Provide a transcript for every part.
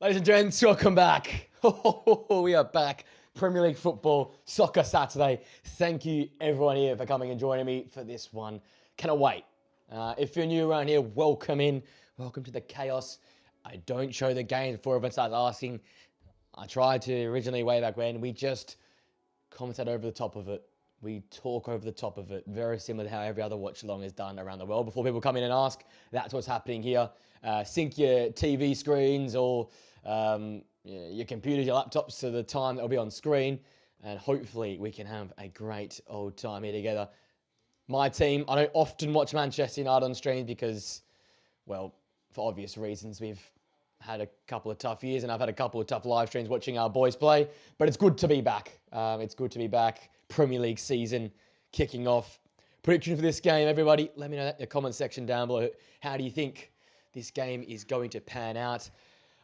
Ladies and gents, welcome back. We are back. Premier League football, Soccer Saturday. Thank you everyone here for coming and joining me for this one. Cannot wait. If you're new around here, welcome in. Welcome to the chaos. I don't show the games before everyone starts asking. I tried to originally way back when. We just commentate over the top of it. We talk over the top of it. Very similar to how every other watch along is done around the world. Before people come in and ask, that's what's happening here. Sync your TV screens or your computers, your laptops to the time that'll be on screen. And hopefully we can have a great old time here together. My team, I don't often watch Manchester United on stream because, well, for obvious reasons, we've had a couple of tough years and I've had a couple of tough live streams watching our boys play. But it's good to be back. It's good to be back. Premier League season kicking off. Prediction for this game, everybody. Let me know in the comment section down below. How do you think this game is going to pan out?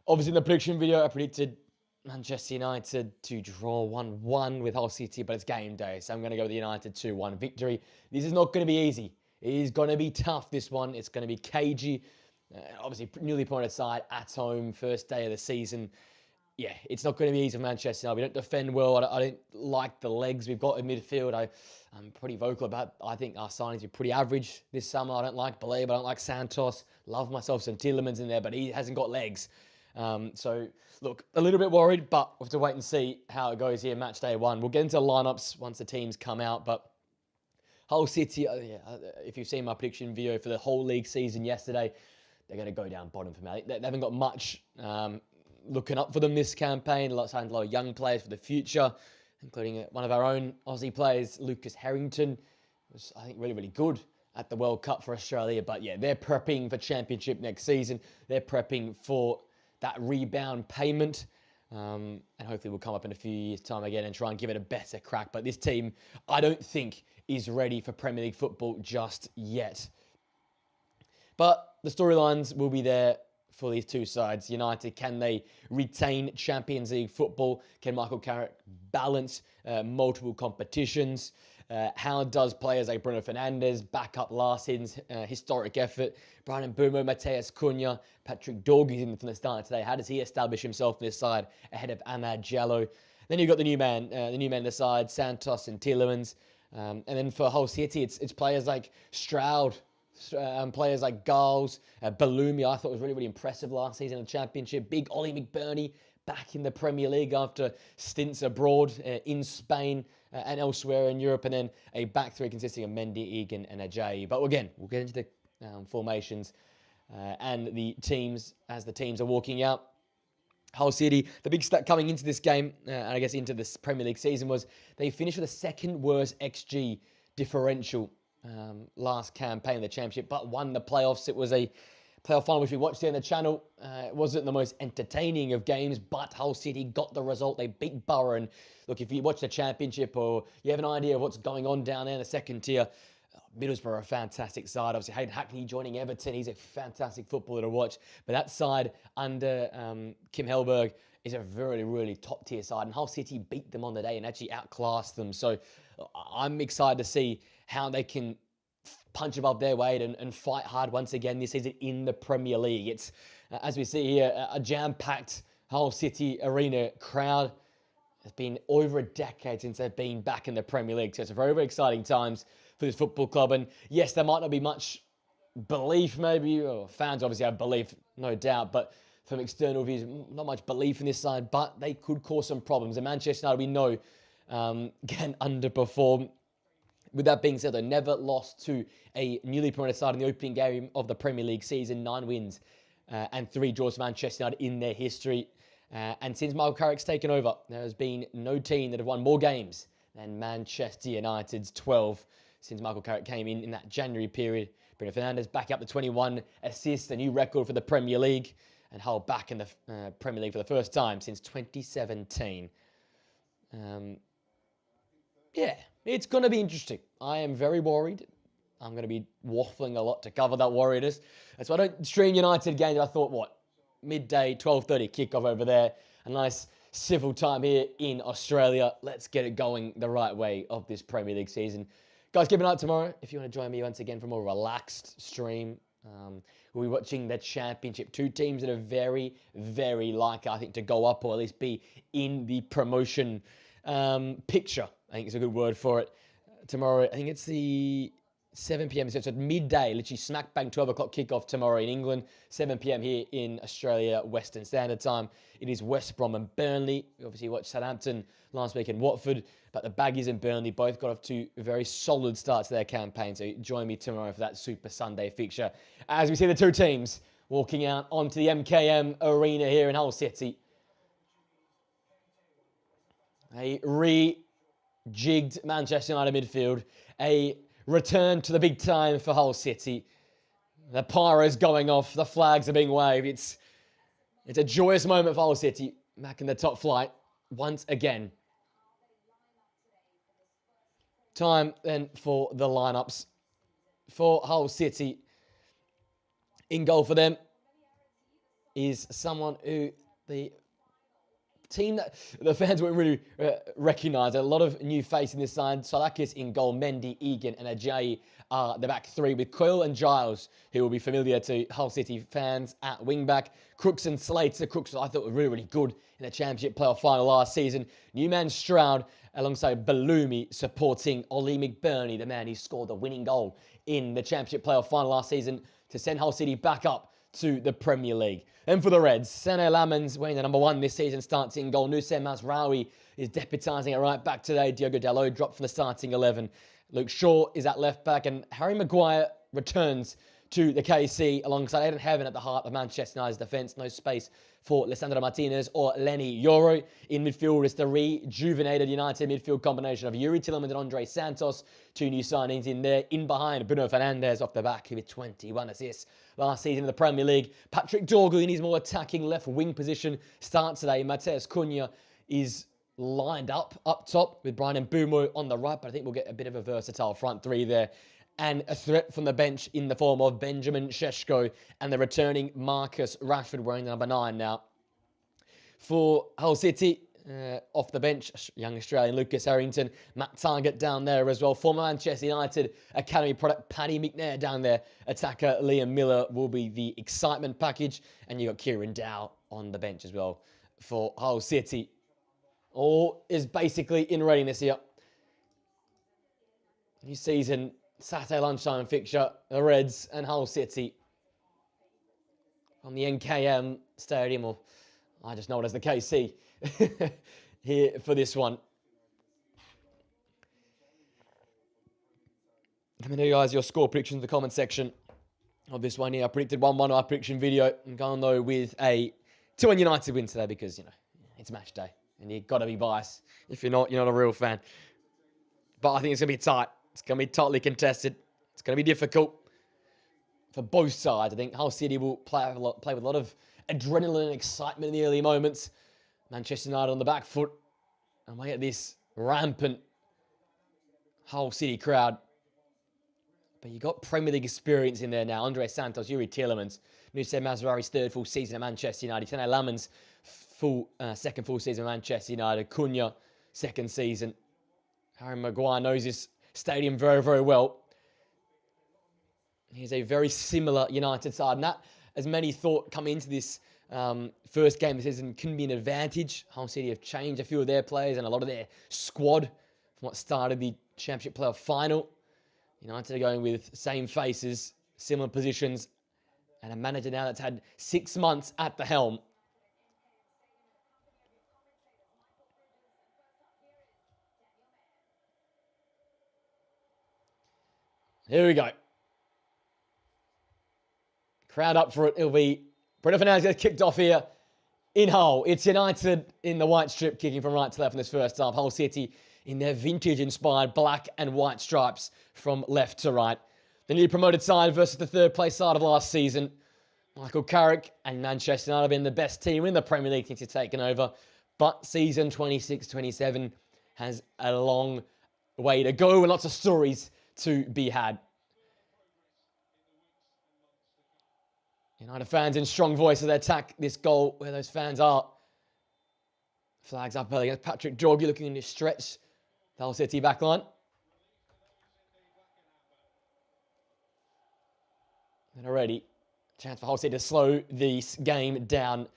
Obviously, in the prediction video, I predicted Manchester United to draw 1-1 with Hull City, but it's game day, so I'm going to go with the United 2-1 victory. This is not going to be easy. It is going to be tough, this one. It's going to be cagey. Obviously, newly appointed side at home, first day of the season. Yeah, it's not going to be easy for Manchester United. We don't defend well. I don't like the legs we've got in midfield. I'm pretty vocal about, I think our signings are pretty average this summer. I don't like Baleba. I don't like Santos. Love myself some Tielemans in there, but he hasn't got legs. So, look, a little bit worried, but we'll have to wait and see how it goes here match day one. We'll get into lineups once the teams come out, but Hull City, if you've seen my prediction video for the whole league season yesterday, they're going to go down bottom for me. They haven't got much looking up for them this campaign. A lot of young players for the future, including one of our own Aussie players, Lucas Harrington, was, I think, really, really good at the World Cup for Australia. But yeah, they're prepping for championship next season. They're prepping for that rebound payment. And hopefully we'll come up in a few years' time again and try and give it a better crack. But this team, I don't think, is ready for Premier League football just yet. But the storylines will be there for these two sides. United, can they retain Champions League football? Can Michael Carrick balance multiple competitions? How does players like Bruno Fernandes back up last season's historic effort? Brian Mbeumo, Mateus Cunha, Patrick Dorgu's in from the start today. How does he establish himself in this side ahead of Amad Diallo? Then you've got the new man in the side, Santos and Tielemans. And then for Hull City, it's players like Stroud, players like Giles, Bellumi, I thought was really, really impressive last season in the Championship. Big Ollie McBurney back in the Premier League after stints abroad in Spain and elsewhere in Europe. And then a back three consisting of Mendy, Egan and Ajayi. But again, we'll get into the formations and the teams as the teams are walking out. Hull City, the big stat coming into this game, and I guess into this Premier League season, was they finished with the second worst XG differential last campaign in the Championship, but won the playoffs. It was a playoff final which we watched here on the channel. It wasn't the most entertaining of games, but Hull City got the result. They beat Borough. And look, if you watch the Championship or you have an idea of what's going on down there in the second tier, Middlesborough, a fantastic side. Obviously, Hayden Hackney joining Everton. He's a fantastic footballer to watch. But that side under Kim Hellberg is a really, really top-tier side. And Hull City beat them on the day and actually outclassed them. So I'm excited to see how they can punch above their weight and fight hard once again this season in the Premier League. It's, as we see here, a jam-packed Hull City arena crowd. It's been over a decade since they've been back in the Premier League. So it's a very, very exciting times for this football club. And yes, there might not be much belief maybe, or fans obviously have belief, no doubt, but from external views, not much belief in this side, but they could cause some problems. And Manchester United, we know, can underperform. With that being said, they never lost to a newly promoted side in the opening game of the Premier League season. 9 wins and 3 draws for Manchester United in their history. And since Michael Carrick's taken over, there has been no team that have won more games than Manchester United's 12 since Michael Carrick came in that January period. Bruno Fernandes back up to 21 assists, a new record for the Premier League. And Hull back in the Premier League for the first time since 2017. Yeah, it's going to be interesting. I am very worried. I'm going to be waffling a lot to cover that worriedness. That's why I don't stream United games. I thought, what, midday, 12:30 kickoff over there. A nice civil time here in Australia. Let's get it going the right way of this Premier League season. Guys, keep an eye out tomorrow if you want to join me once again for a more relaxed stream. We'll be watching the Championship. Two teams that are very, very likely, I think, to go up or at least be in the promotion picture. I think it's a good word for it. Tomorrow, I think it's the 7 p.m. So it's at midday, literally smack bang 12 o'clock kickoff tomorrow in England. 7 p.m. here in Australia, Western Standard Time. It is West Brom and Burnley. We obviously watched Southampton last week in Watford, but the Baggies and Burnley both got off to very solid starts to their campaign. So join me tomorrow for that Super Sunday fixture as we see the two teams walking out onto the MKM Arena here in Hull City. A rejigged Manchester United midfield. A return to the big time for Hull City. The pyro's going off. The flags are being waved. It's a joyous moment for Hull City. Back in the top flight once again. Time then for the lineups for Hull City. In goal for them is someone who the team that the fans won't really recognise. A lot of new faces in this side. Salakis in goal, Mendy, Egan and Ajayi are the back three with Coyle and Giles, who will be familiar to Hull City fans at wing-back. Crooks and Slater. Crooks, I thought, were really, really good in the Championship playoff final last season. Newman Stroud alongside Balumi supporting Ollie McBurney, the man who scored the winning goal in the Championship playoff final last season to send Hull City back up to the Premier League. And for the Reds, Sene Lamans winning the number one this season, starts in goal. Nusayr Mazraoui is deputising at right back today. Diogo Dalot dropped from the starting 11. Luke Shaw is at left back, and Harry Maguire returns to the KC alongside Aidan Heaven at the heart of Manchester United's defence. No space for Lisandro Martinez or Lenny Yoro. In midfield, it's the rejuvenated United midfield combination of Yuri Tielemans and Andre Santos. Two new signings in there. In behind, Bruno Fernandes off the back with 21 assists last season in the Premier League. Patrick Dorgu in his more attacking left wing position starts today. Mateus Cunha is lined up top with Brian Mbeumo on the right, but I think we'll get a bit of a versatile front three there. And a threat from the bench in the form of Benjamin Šeško and the returning Marcus Rashford wearing the number 9 now. For Hull City, off the bench, young Australian Lucas Harrington, Matt Targett down there as well. Former Manchester United Academy product Paddy McNair down there. Attacker Liam Miller will be the excitement package. And you've got Kieran Dow on the bench as well for Hull City. All is basically in readiness here. New season, Saturday lunchtime fixture, the Reds and Hull City on the NKM Stadium, or I just know it as the KC, here for this one. Let me know, guys, your score predictions in the comment section of this one here. I predicted 1-1 our prediction video. I'm going, though, with a 2-1 United win today because, you know, it's match day. And you've got to be biased. If you're not a real fan. But I think it's going to be tight. It's going to be tightly contested. It's going to be difficult for both sides. I think Hull City will play with a lot of adrenaline and excitement in the early moments. Manchester United on the back foot. And we get this rampant Hull City crowd. But you've got Premier League experience in there now. Andre Santos, Yuri Tielemans, Nusayr Mazraoui's third full season at Manchester United. Sene Lamans' second full season at Manchester United. Cunha, second season. Harry Maguire knows this stadium very, very well. He's a very similar United side. And that, as many thought coming into this first game of the season, can be an advantage. Hull City have changed a few of their players and a lot of their squad from what started the Championship playoff final. United are going with same faces, similar positions, and a manager now that's had 6 months at the helm. Here we go. Crowd up for it. It'll be Bruno Fernandes gets kicked off here in Hull. It's United in the white strip, kicking from right to left in this first half. Hull City in their vintage-inspired black and white stripes from left to right. The newly promoted side versus the third-place side of last season. Michael Carrick and Manchester United have been the best team in the Premier League since he's taken over. But season 26-27 has a long way to go and lots of stories to be had. United fans in strong voice as they attack this goal where those fans are. Flags up early against Patrick Dorgu looking in his stretch. The Hull City backline. And already, chance for Hull City to slow this game down.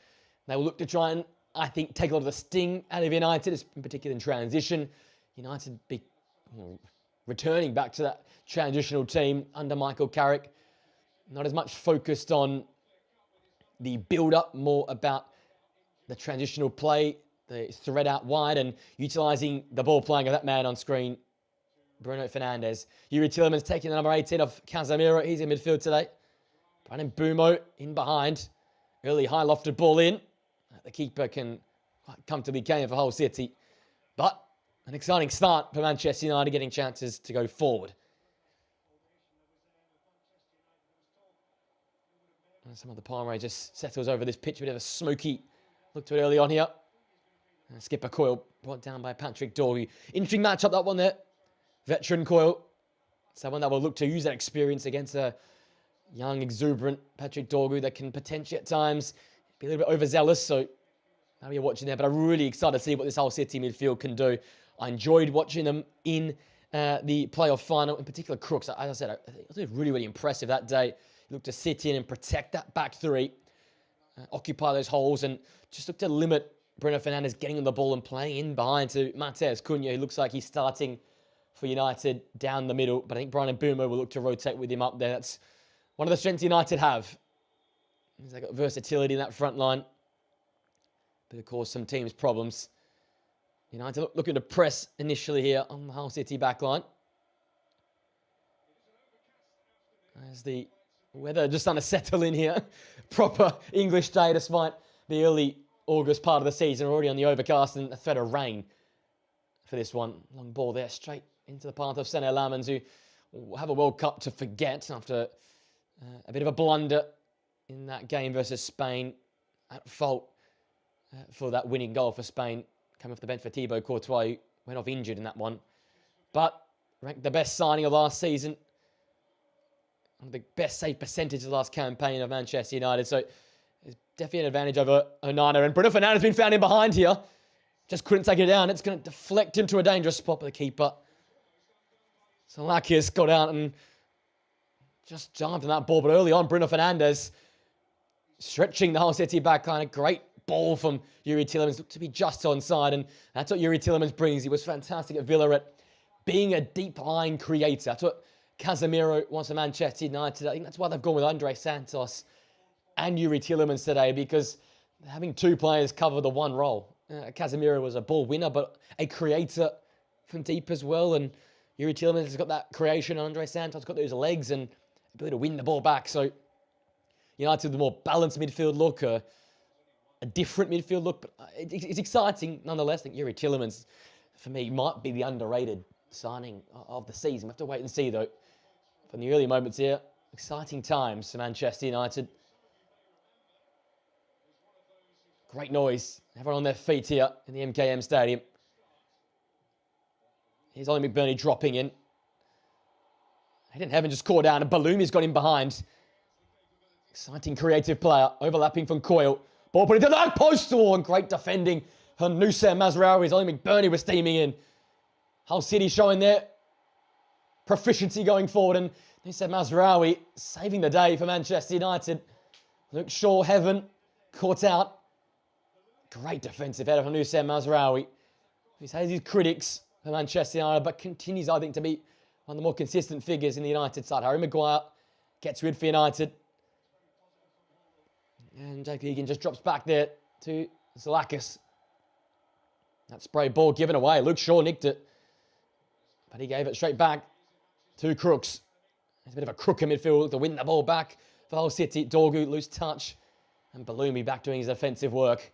They will look to try and, I think, take a lot of the sting out of United, in particular in transition. United be returning back to that transitional team under Michael Carrick. Not as much focused on the build-up, more about the transitional play, the thread out wide, and utilising the ball playing of that man on screen, Bruno Fernandes. Youri Tielemans taking the number 18 of Casemiro. He's in midfield today. Brandon Bumo in behind. Early high lofted ball in. The keeper can quite comfortably gain for Hull City. But an exciting start for Manchester United, getting chances to go forward. And some of the Palmeiras just settles over this pitch. A bit of a smoky look to it early on here. And skipper Coyle brought down by Patrick Dorgu. Interesting matchup, that one there. Veteran Coyle. Someone that will look to use that experience against a young, exuberant Patrick Dorgu that can potentially at times be a little bit overzealous. So now you're watching there. But I'm really excited to see what this Hull City midfield can do. I enjoyed watching them in the playoff final, in particular Crooks. As I said, it was really, really impressive that day. He looked to sit in and protect that back three, occupy those holes, and just look to limit Bruno Fernandes getting on the ball and playing in behind to Matheus Cunha, who looks like he's starting for United down the middle. But I think Brandon Bumo will look to rotate with him up there. That's one of the strengths United have. They've got versatility in that front line. But of course, some teams' problems. United looking to press initially here on the Hull City backline. As the weather just starting to settle in here. Proper English day despite the early August part of the season. Already on the overcast and a threat of rain for this one. Long ball there straight into the path of Sene Lammens, who will have a World Cup to forget after a bit of a blunder in that game versus Spain. At fault for that winning goal for Spain. Coming off the bench for Thibaut Courtois, who went off injured in that one. But ranked the best signing of last season. One of the best save percentage of the last campaign of Manchester United. So it's definitely an advantage over Onana. And Bruno Fernandes has been found in behind here. Just couldn't take it down. It's going to deflect into a dangerous spot for the keeper. Salakis got out and just jumped on that ball. But early on, Bruno Fernandes stretching the Hull City backline. A great ball from Youri Tielemans. Looked to be just onside. And that's what Youri Tielemans brings. He was fantastic at Villa at being a deep line creator. That's what Casemiro wants for Manchester United. I think that's why they've gone with Andre Santos and Youri Tielemans today, because having two players cover the one role. Casemiro was a ball winner, but a creator from deep as well. And Youri Tielemans has got that creation. Andre Santos has got those legs and ability to win the ball back. So United with a more balanced midfield look, a different midfield look, but it's exciting nonetheless. I think Youri Tielemans, for me, might be the underrated signing of the season. We have to wait and see, though. From the early moments here, exciting times for Manchester United. Great noise. Everyone on their feet here in the MKM Stadium. Here's Ollie McBurney dropping in. Hayden Heaven just caught down, and Balloumi's got him behind. Exciting creative player, overlapping from Coyle. Ball put into the post, and great defending from Nusayr Mazraoui. Ollie McBurney was steaming in. Hull City showing their proficiency going forward, and Nusayr Mazraoui saving the day for Manchester United. Luke Shaw, Heaven, caught out. Great defensive header from Nusayr Mazraoui. He's had his critics for Manchester United, but continues, I think, to be one of the more consistent figures in the United side. Harry Maguire gets rid for United. And Jake Egan just drops back there to Salakis. That spray ball given away. Luke Shaw nicked it. But he gave it straight back to Crooks. There's a bit of a crook in midfield to win the ball back for Hull City. Dorgu, loose touch. And Balloumi back doing his offensive work.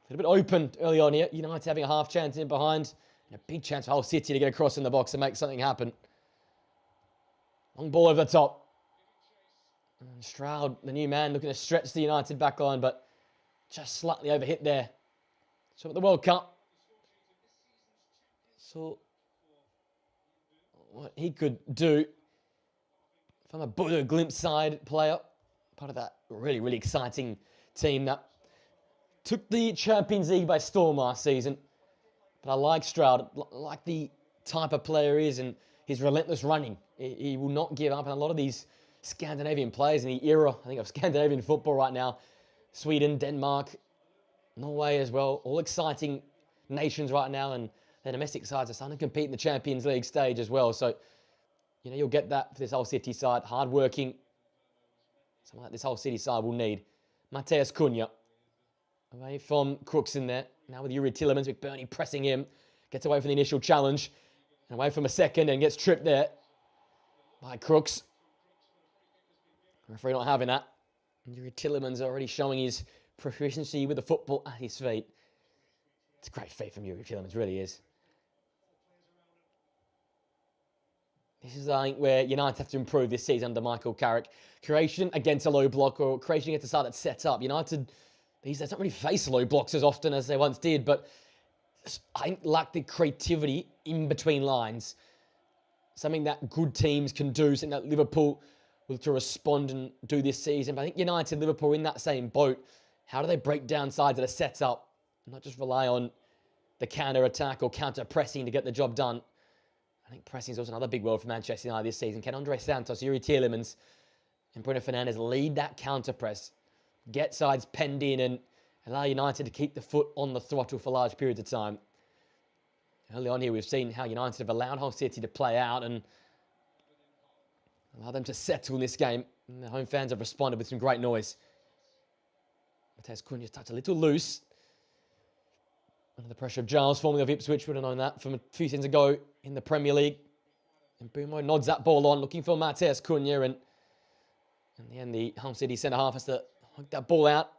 A little bit open early on here. United having a half chance in behind. And a big chance for Hull City to get across in the box and make something happen. Long ball over the top. And Stroud, the new man, looking to stretch the United back line, but just slightly overhit there. So at the World Cup, saw what he could do from a Bodo Glimt side player. Part of that really, really exciting team that took the Champions League by storm last season. But I like Stroud, the type of player he is and his relentless running. He will not give up. And a lot of these Scandinavian players in the era, I think, of Scandinavian football right now. Sweden, Denmark, Norway as well. All exciting nations right now, and their domestic sides are starting to compete in the Champions League stage as well. So, you'll get that for this Hull City side. Hard-working. Something like this Hull City side will need. Matheus Cunha. Away from Crooks in there. Now with Yuri Tillemans, McBurney pressing him. Gets away from the initial challenge. And away from a second and gets tripped there by Crooks. The referee not having that. Yuri Tillemans already showing his proficiency with the football at his feet. It's a great feat from Yuri Tillemans, really is. This is, I think, where United have to improve this season under Michael Carrick. Creation against a low block or creation against a side that's set up. United these days don't really face low blocks as often as they once did, but I think lack the creativity in between lines. Something that good teams can do, something that Liverpool will to respond and do this season. But I think United and Liverpool are in that same boat. How do they break down sides that are set up? Not just rely on the counter-attack or counter-pressing to get the job done. I think pressing is also another big role for Manchester United this season. Can Andre Santos, Yuri Tillemans, and Bruno Fernandes lead that counter-press? Get sides penned in and allow United to keep the foot on the throttle for large periods of time. Early on here, we've seen how United have allowed Hull City to play out and allow them to settle in this game. And the home fans have responded with some great noise. Matheus Cunha's touched a little loose. Under the pressure of Giles, formerly of Ipswich, would have known that from a few seasons ago in the Premier League. And Bumo nods that ball on, looking for Matheus Cunha. And in the end, the Hull City centre-half has to hook that ball out.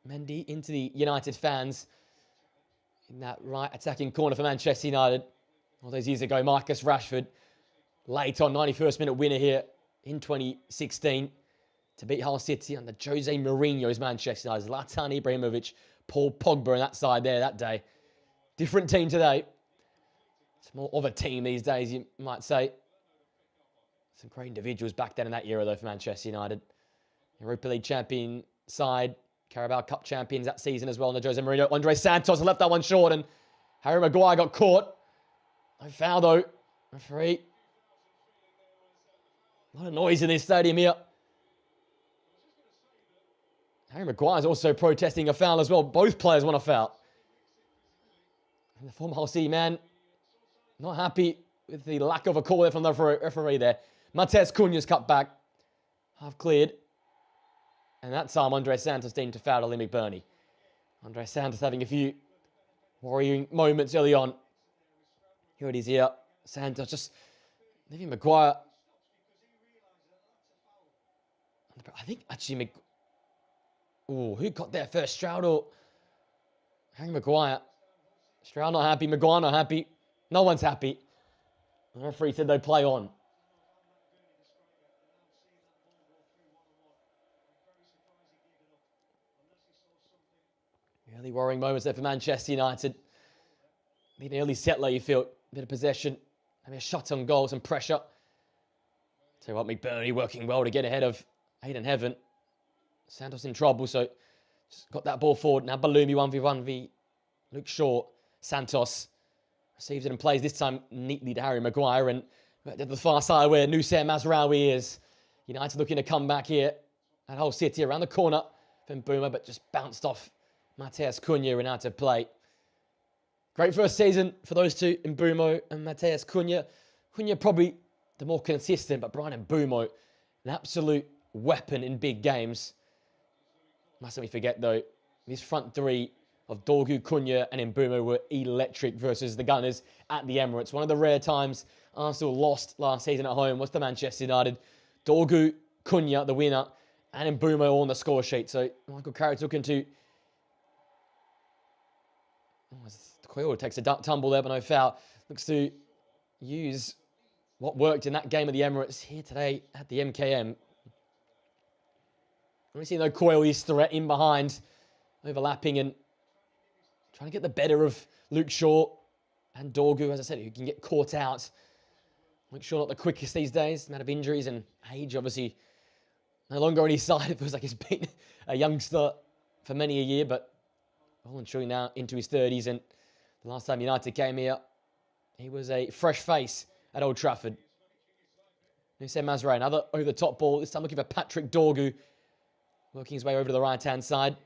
Mendy into the United fans. In that right attacking corner for Manchester United. All those years ago, Marcus Rashford, late on 91st minute winner here in 2016 to beat Hull City under Jose Mourinho's Manchester United. Zlatan Ibrahimovic, Paul Pogba on that side there that day. Different team today. It's more of a team these days, you might say. Some great individuals back then in that era, though, for Manchester United. Europa League champion side. Carabao Cup champions that season as well under Jose Mourinho. Andre Santos left that one short and Harry Maguire got caught. No foul, though. Referee. A lot of noise in this stadium here. Harry Maguire's also protesting a foul as well. Both players want a foul. And the former Hull City man not happy with the lack of a call there from the referee there. Matheus Cunha's cut back. Half cleared. And that time, Andre Santos deemed to foul Ollie McBurney. Andre Santos having a few worrying moments early on. Here it is here. Santos just leaving Maguire. I think actually who got there first? Stroud or Harry Maguire? Stroud not happy. Maguire not happy. No one's happy. The referee said they play on. Really worrying moments there for Manchester United. Need an early settler, you feel. A bit of possession. Maybe a shot on goal, some pressure. Tell you what, McBurney working well to get ahead of Aiden Heaven. Santos in trouble, so just got that ball forward. Now Balumi 1v1 v Luke Shaw. Santos receives it and plays this time neatly to Harry Maguire. And at the far side where Nusayr Mazraoui is. United looking to come back here at Hull City around the corner from Boomer, but just bounced off Matheus Cunha and out of play. Great first season for those two, in Mbumo and Matheus Cunha. Cunha probably the more consistent, but Brian Mbumo, an absolute weapon in big games. Mustn't we forget, though, this front three of Dorgu, Cunha and Mbumo were electric versus the Gunners at the Emirates. One of the rare times Arsenal lost last season at home was to Manchester United. Dorgu, Cunha, the winner, and Mbumo all on the score sheet. So Michael Carrick looking to... Coyle takes a tumble there, but no foul. Looks to use what worked in that game at the Emirates here today at the MKM. We see no Coyle, his threat in behind, overlapping and trying to get the better of Luke Shaw and Dorgu, as I said, who can get caught out. Luke Shaw not the quickest these days, amount of injuries and age, obviously, no longer on his side. It feels like he's been a youngster for many a year, but well and truly now into his 30s. And the last time United came here, he was a fresh face at Old Trafford. Nusem Mazraoui, another over the top ball. This time looking for Patrick Dorgu. Working his way over to the right-hand side.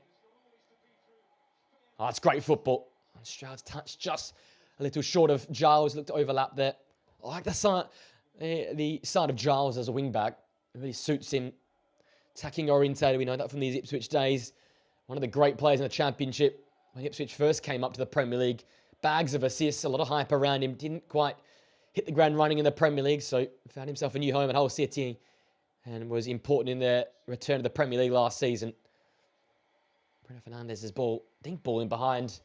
Oh, it's great football. Stroud's touch just a little short of Giles. Looked to overlap there. I like the side of Giles as a wing-back. It really suits him. Attacking orientated, we know that from these Ipswich days. One of the great players in the Championship. When Ipswich first came up to the Premier League, bags of assists, a lot of hype around him. Didn't quite hit the ground running in the Premier League, so found himself a new home at Hull City and was important in their return to the Premier League last season. Bruno Fernandes's ball, dink ball in behind.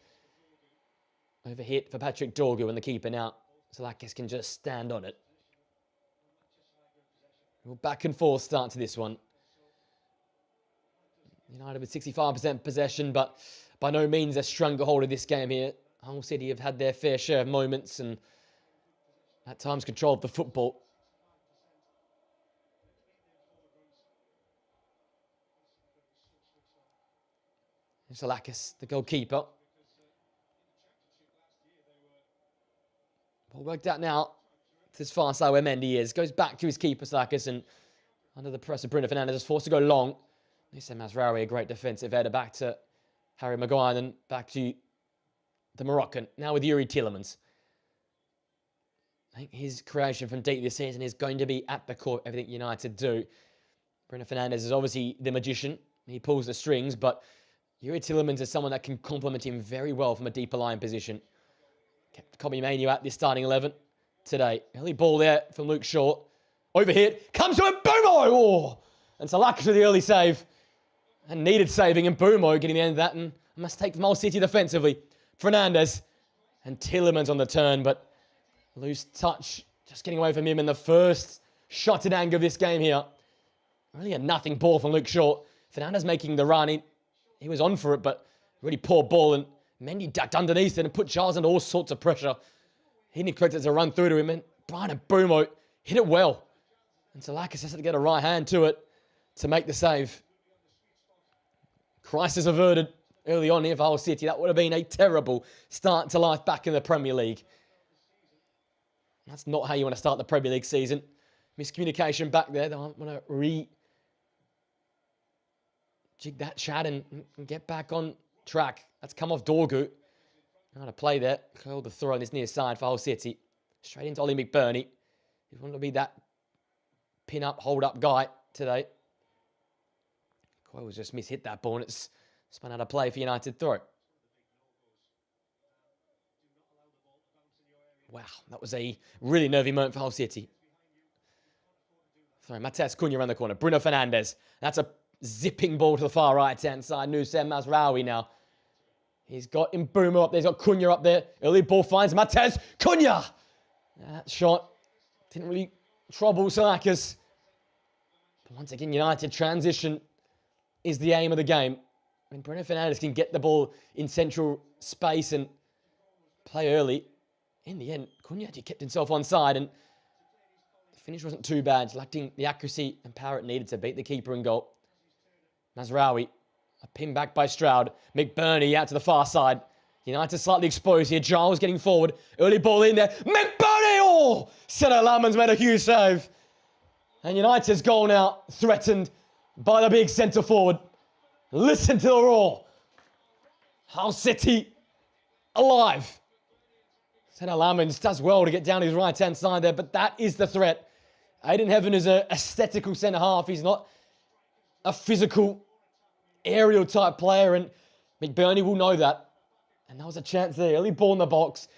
Overhit for Patrick Dorgu and the keeper now. Salakis can just stand on it. Well, back and forth start to this one. United with 65% possession, but by no means a stronger hold of this game here. Hull City have had their fair share of moments and at times controlled the football. Salakis, the goalkeeper. Ball worked out now. To his far side where Mendy is. Goes back to his keeper, Salakis, and under the press of Bruno Fernandes is forced to go long. Nusem Mazraoui, a great defensive header, back to Harry Maguire, and back to the Moroccan. Now with Yuri Tielemans. I think his creation from deep this season is going to be at the core of everything United do. Bruno Fernandes is obviously the magician. He pulls the strings, but Yuri Tielemans is someone that can complement him very well from a deeper line position. Kept Kobbie Mainoo at this starting 11 today. Early ball there from Luke Shaw. Overhit. Comes to him. Boomo! Oh! And Salakis with the early save. And needed saving. And Boomo getting the end of that. And a mistake from Hull City defensively. Fernandes. And Tielemans on the turn. But loose touch. Just getting away from him in the first shot at anger of this game here. Really a nothing ball from Luke Shaw. Fernandes making the run. He was on for it, but really poor ball. And Mendy ducked underneath it and put Giles under all sorts of pressure. He didn't expect it to run through to him. And Brian Mbeumo hit it well. And Salakis has to get a right hand to it to make the save. Crisis averted early on here for Hull City. That would have been a terrible start to life back in the Premier League. That's not how you want to start the Premier League season. Miscommunication back there. They want to jig that chat and get back on track. That's come off Dorgu. How to play there. Curled the throw on this near side for Hull City. Straight into Ollie McBurney. He wanted to be that pin-up, hold-up guy today. Coyle was just mishit that ball and it's spun out of play for United throw. Wow, that was a really nervy moment for Hull City. Sorry, Matheus Cunha around the corner. Bruno Fernandes. That's a zipping ball to the far right-hand side. Nusem Mazraoui now. He's got Mbeumo up there. He's got Cunha up there. Early ball finds Matheus Cunha. That shot didn't really trouble Salakis. But once again, United transition is the aim of the game. When Bruno Fernandes can get the ball in central space and play early, in the end, Cunha kept himself onside and the finish wasn't too bad. Lacking the accuracy and power it needed to beat the keeper in goal. Mazraoui, a pin back by Stroud. McBurney out to the far side. United slightly exposed here. Giles getting forward. Early ball in there. McBurney! Oh! Senna Lammens made a huge save. And United's goal now threatened by the big centre forward. Listen to the roar. Hull City alive. Senna Lammens does well to get down his right-hand side there, but that is the threat. Aidan Heaven is an aesthetical centre-half. He's not a physical, aerial type player, and McBurney will know that. And there was a chance there. Early ball in the box.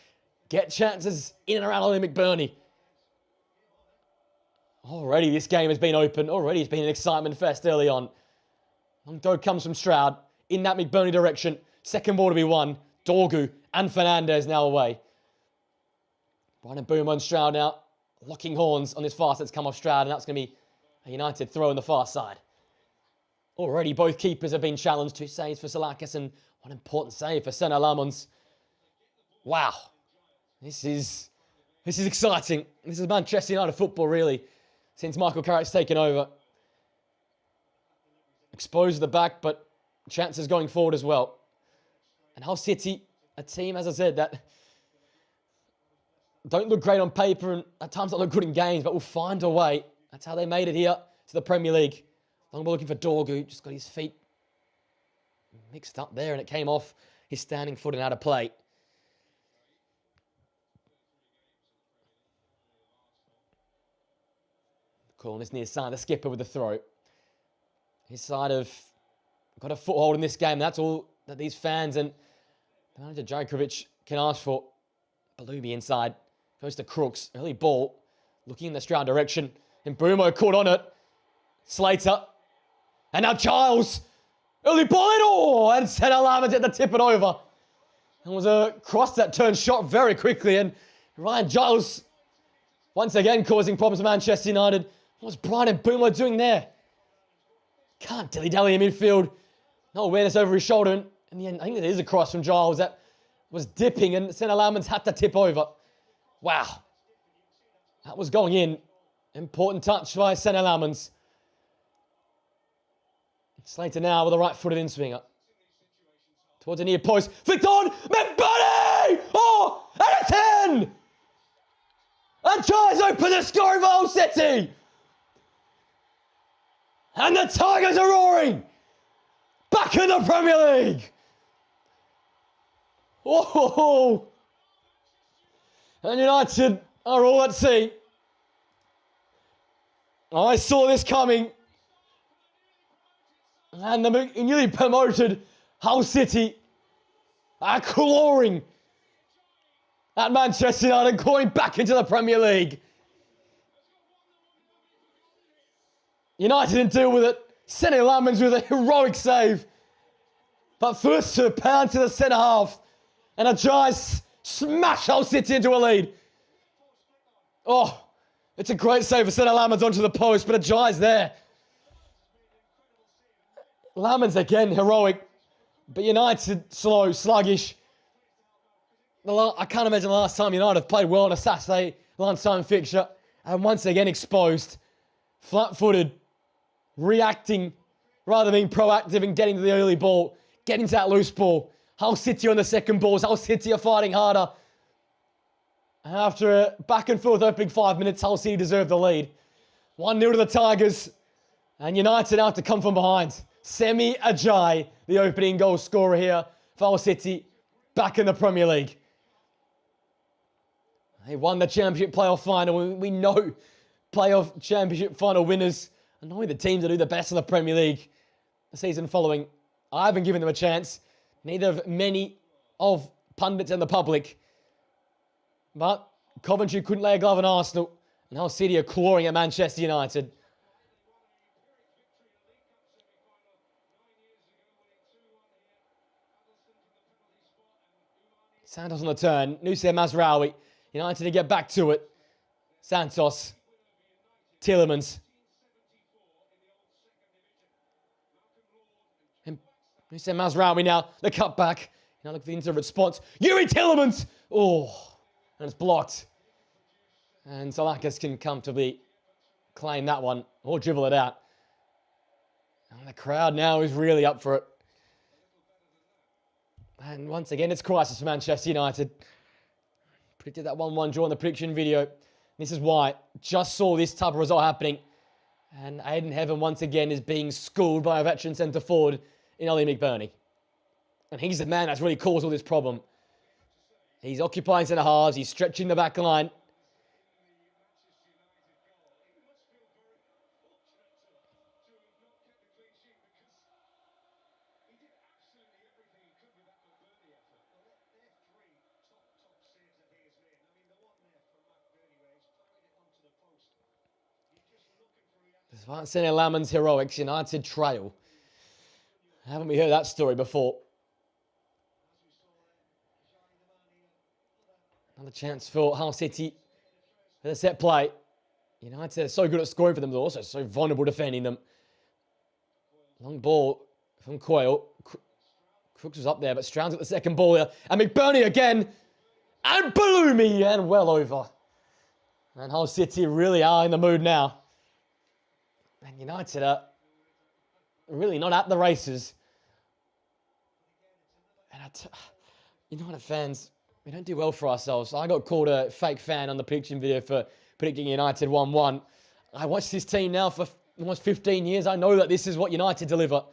Get chances in and around Ollie McBurney. Already this game has been open. Already it's been an excitement fest early on. Long throw comes from Stroud in that McBurney direction. Second ball to be won. Dorgu and Fernandes now away. Brian Mbeumo and Stroud now locking horns on this far side that's come off Stroud, and that's going to be a United throw on the far side. Already both keepers have been challenged. 2 saves for Salakis and one important save for Senna Lammens. Wow. This is exciting. This is Manchester United football, really, since Michael Carrick's taken over. Exposed at the back, but chances going forward as well. And Hull City, a team, as I said, that don't look great on paper and at times don't look good in games, but will find a way That's how they made it here to the Premier League. Long ball looking for Dorgu. Just got his feet mixed up there and it came off his standing foot and out of play. Cool, on this near side, the skipper with the throw. His side have got a foothold in this game. That's all that these fans and manager Djokovic can ask for. Balumi inside. Goes to Crooks. Early ball. Looking in the Stroud direction. And Bumo caught on it. Slater. And now Giles. Early ball in. Oh, and St. Alamans had to tip it over. It was a cross that turned shot very quickly. And Ryan Giles once again causing problems for Manchester United. What's Brian and Bumo doing there? Can't dilly-dally in midfield. No awareness over his shoulder. And in the end, I think there is a cross from Giles that was dipping and St. Alamans had to tip over. Wow. That was going in. Important touch by St. Alamans. Slater now with a right-footed in-swinger. Towards the near post. Flicked on. McBurney! Oh! And a 10! And tries open the scoring for Hull City! And the Tigers are roaring! Back in the Premier League! Oh! And United are all at sea. I saw this coming. And the newly promoted Hull City are clawing at Manchester United, going back into the Premier League. United didn't deal with it. St. Alamans with a heroic save. But first to pound to the centre half. And a Giants smash Hull City into a lead. Oh, it's a great save for St. Alamans onto the post, but a Giants there. Lamans again, heroic. But United slow, sluggish. I can't imagine the last time United have played well on a Saturday lunchtime fixture. And once again exposed. Flat-footed. Reacting rather than being proactive and getting to the early ball. Getting to that loose ball. Hull City on the second balls. Hull City are fighting harder. And after a back and forth opening 5 minutes, Hull City deserved the lead. 1-0 to the Tigers. And United now have to come from behind. Semi Ajayi, the opening goal scorer here for Hull City, back in the Premier League. They won the Championship playoff final. We know playoff Championship final winners are normally the teams that do the best in the Premier League the season following. I haven't given them a chance. Neither have many of pundits and the public. But Coventry couldn't lay a glove on Arsenal. And Hull City are clawing at Manchester United. Santos on the turn. Nusayr Mazraoui. United to get back to it. Santos. Tielemans. And Nusayr Mazraoui now. The cutback. Now look for the instant response. Yuri Tielemans! Oh. And it's blocked. And Salakis can comfortably claim that one. Or dribble it out. And the crowd now is really up for it. And once again, it's crisis for Manchester United. Predicted that 1-1 draw in the prediction video. This is why. Just saw this type of result happening. And Aidan Heaven once again is being schooled by a veteran centre forward in Ollie McBurney. And he's the man that's really caused all this problem. He's occupying centre halves. He's stretching the back line. Despite St. Alamans' heroics, United trail. Haven't we heard that story before? Another chance for Hull City for the set play. United are so good at scoring for them, they're also so vulnerable defending them. Long ball from Coyle. Crooks was up there, but Stroud's at the second ball there. And McBurney again. And Balumi, and well over. And Hull City really are in the mood now. And United are really not at the races. And United fans, we don't do well for ourselves. I got called a fake fan on the prediction video for predicting United 1-1. I watched this team now for almost 15 years. I know that this is what United deliver.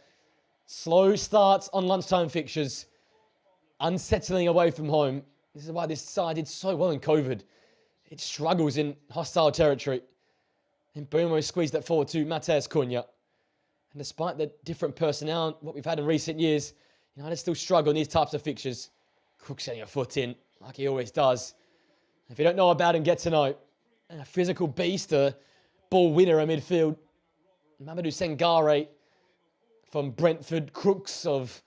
Slow starts on lunchtime fixtures. Unsettling away from home. This is why this side did so well in COVID. It struggles in hostile territory. And Mbeumo squeezed that forward to Matheus Cunha. And despite the different personnel, what we've had in recent years, United still struggle in these types of fixtures. Crook setting a foot in, like he always does. If you don't know about him, get to know. And a physical beast, a ball winner in midfield. Mamadou Sangare from Brentford. Crooks of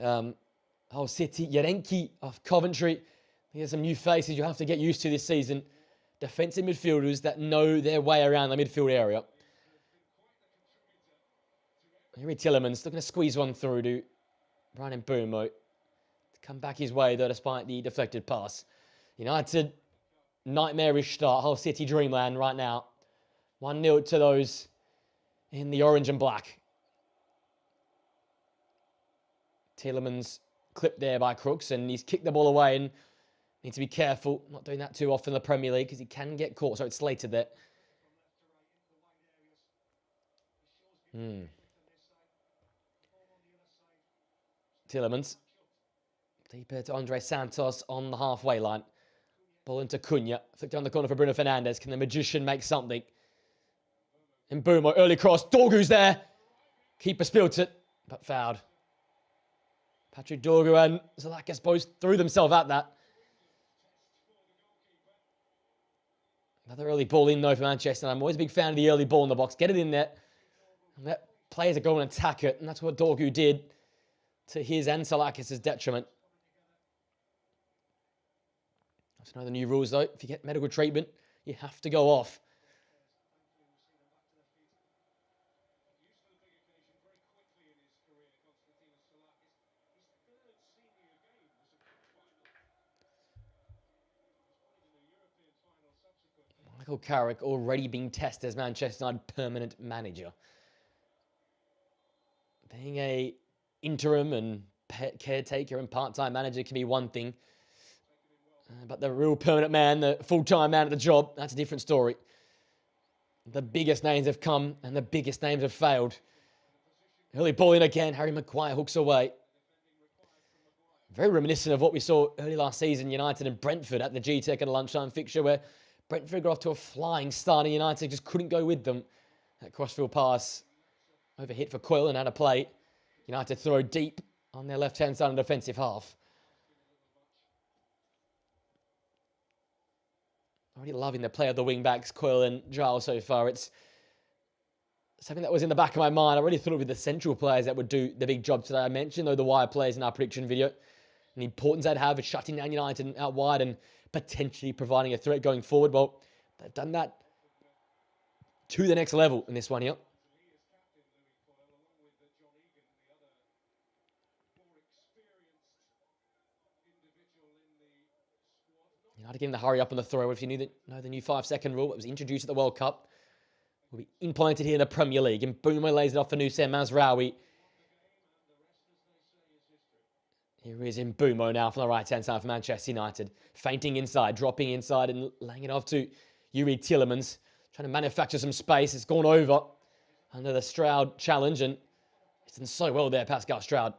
Hull City. Yarenki of Coventry. Here's some new faces you have to get used to this season. Defensive midfielders that know their way around the midfield area. Yuri Tielemans looking to squeeze one through to Bryan Mbeumo. To come back his way though, despite the deflected pass. United, nightmarish start. Hull City dreamland right now. 1-0 to those in the orange and black. Tielemans clipped there by Crooks, and he's kicked the ball away, and need to be careful. Not doing that too often in the Premier League because he can get caught, so it's slated there. Tielemans. Deeper to Andre Santos on the halfway line. Ball into Cunha. Flick down the corner for Bruno Fernandes. Can the magician make something? And Mbeumo, early cross. Dorgu's there. Keeper spilt it, but fouled. Patrick Dorgu and Zalakis both threw themselves at that. Another early ball in though for Manchester. I'm always a big fan of the early ball in the box. Get it in there. And let players go and attack it. And that's what Dorgu did to his and Zalakis' detriment. I have to know the new rules though. If you get medical treatment, you have to go off. Michael Carrick already being tested as Manchester United permanent manager. Being a interim and caretaker and part-time manager can be one thing. But the real permanent man, the full-time man at the job, that's a different story. The biggest names have come and the biggest names have failed. Early ball in again. Harry Maguire hooks away. Very reminiscent of what we saw early last season, United and Brentford at the G-Tech at a lunchtime fixture where Brentford got off to a flying start and United just couldn't go with them. That crossfield pass overhit for Coyle and had a play. United throw deep on their left-hand side of the defensive half. Already loving the play of the wing-backs, Coyle and Giles so far. It's something that was in the back of my mind. I really thought it would be the central players that would do the big job today. I mentioned, though, the wide players in our prediction video. And the importance they'd have of shutting down United out wide and potentially providing a threat going forward. Well, they've done that to the next level in this one here. United getting the hurry up on the throw. If you know the new 5-second rule that was introduced at the World Cup, will be implemented here in the Premier League. And Mbeumo lays it off for Nusayr Mazraoui. Here is Mbeumo now from the right-hand side for Manchester United. Feinting inside, dropping inside and laying it off to Yuri Tielemans. Trying to manufacture some space. It's gone over under the Stroud challenge. And he's done so well there, Pascal Stroud.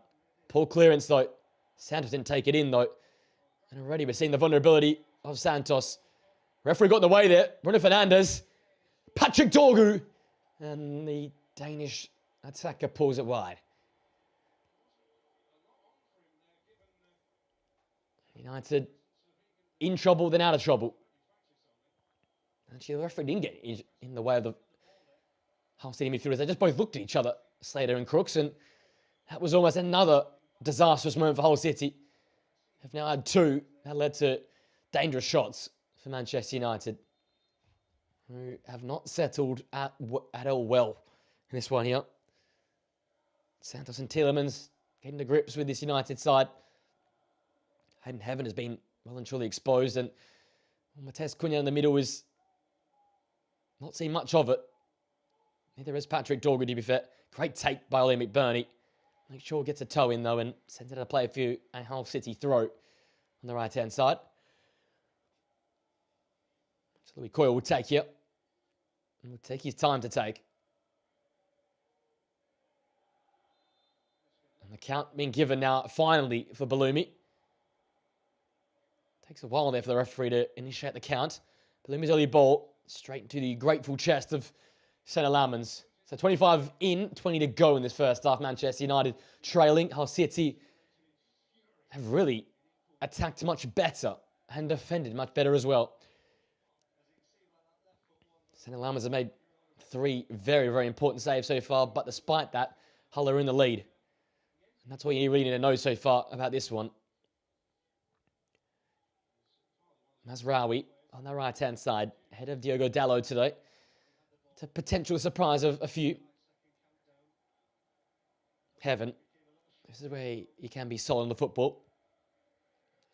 Poor clearance, though. Santos didn't take it in, though. And already we're seeing the vulnerability of Santos. Referee got in the way there. Bruno Fernandes. Patrick Dorgu. And the Danish attacker pulls it wide. United in trouble, then out of trouble. Actually, the referee didn't get in the way of the Hull City midfielders. They just both looked at each other, Slater and Crooks, and that was almost another disastrous moment for Hull City. Have now had two. That led to dangerous shots for Manchester United, who have not settled at all well in this one here. Santos and Tielemans getting to grips with this United side. Hayden Heaven has been well and truly exposed, and Matheus Cunha in the middle is not seen much of it. Neither is Patrick Dorgu, to be fair. Great take by Ollie McBurney. Make sure gets a toe in, though, and sends it to play for a Hull City throw on the right-hand side. So Louis Coyle will take here. Will take his time to take. And the count being given now, finally, for Bellumi. Takes a while there for the referee to initiate the count. Bellumi's early ball straight into the grateful chest of St. Lamans. So 25 in, 20 to go in this first half. Manchester United trailing. Hull City have really attacked much better and defended much better as well. St. Lamans have made 3 very, very important saves so far, but despite that, Hull are in the lead. And that's what you really need to know so far about this one. Mazraoui on the right-hand side, ahead of Diogo Dalot today. It's a potential surprise of a few. Heaven. This is where he can be solid on the football.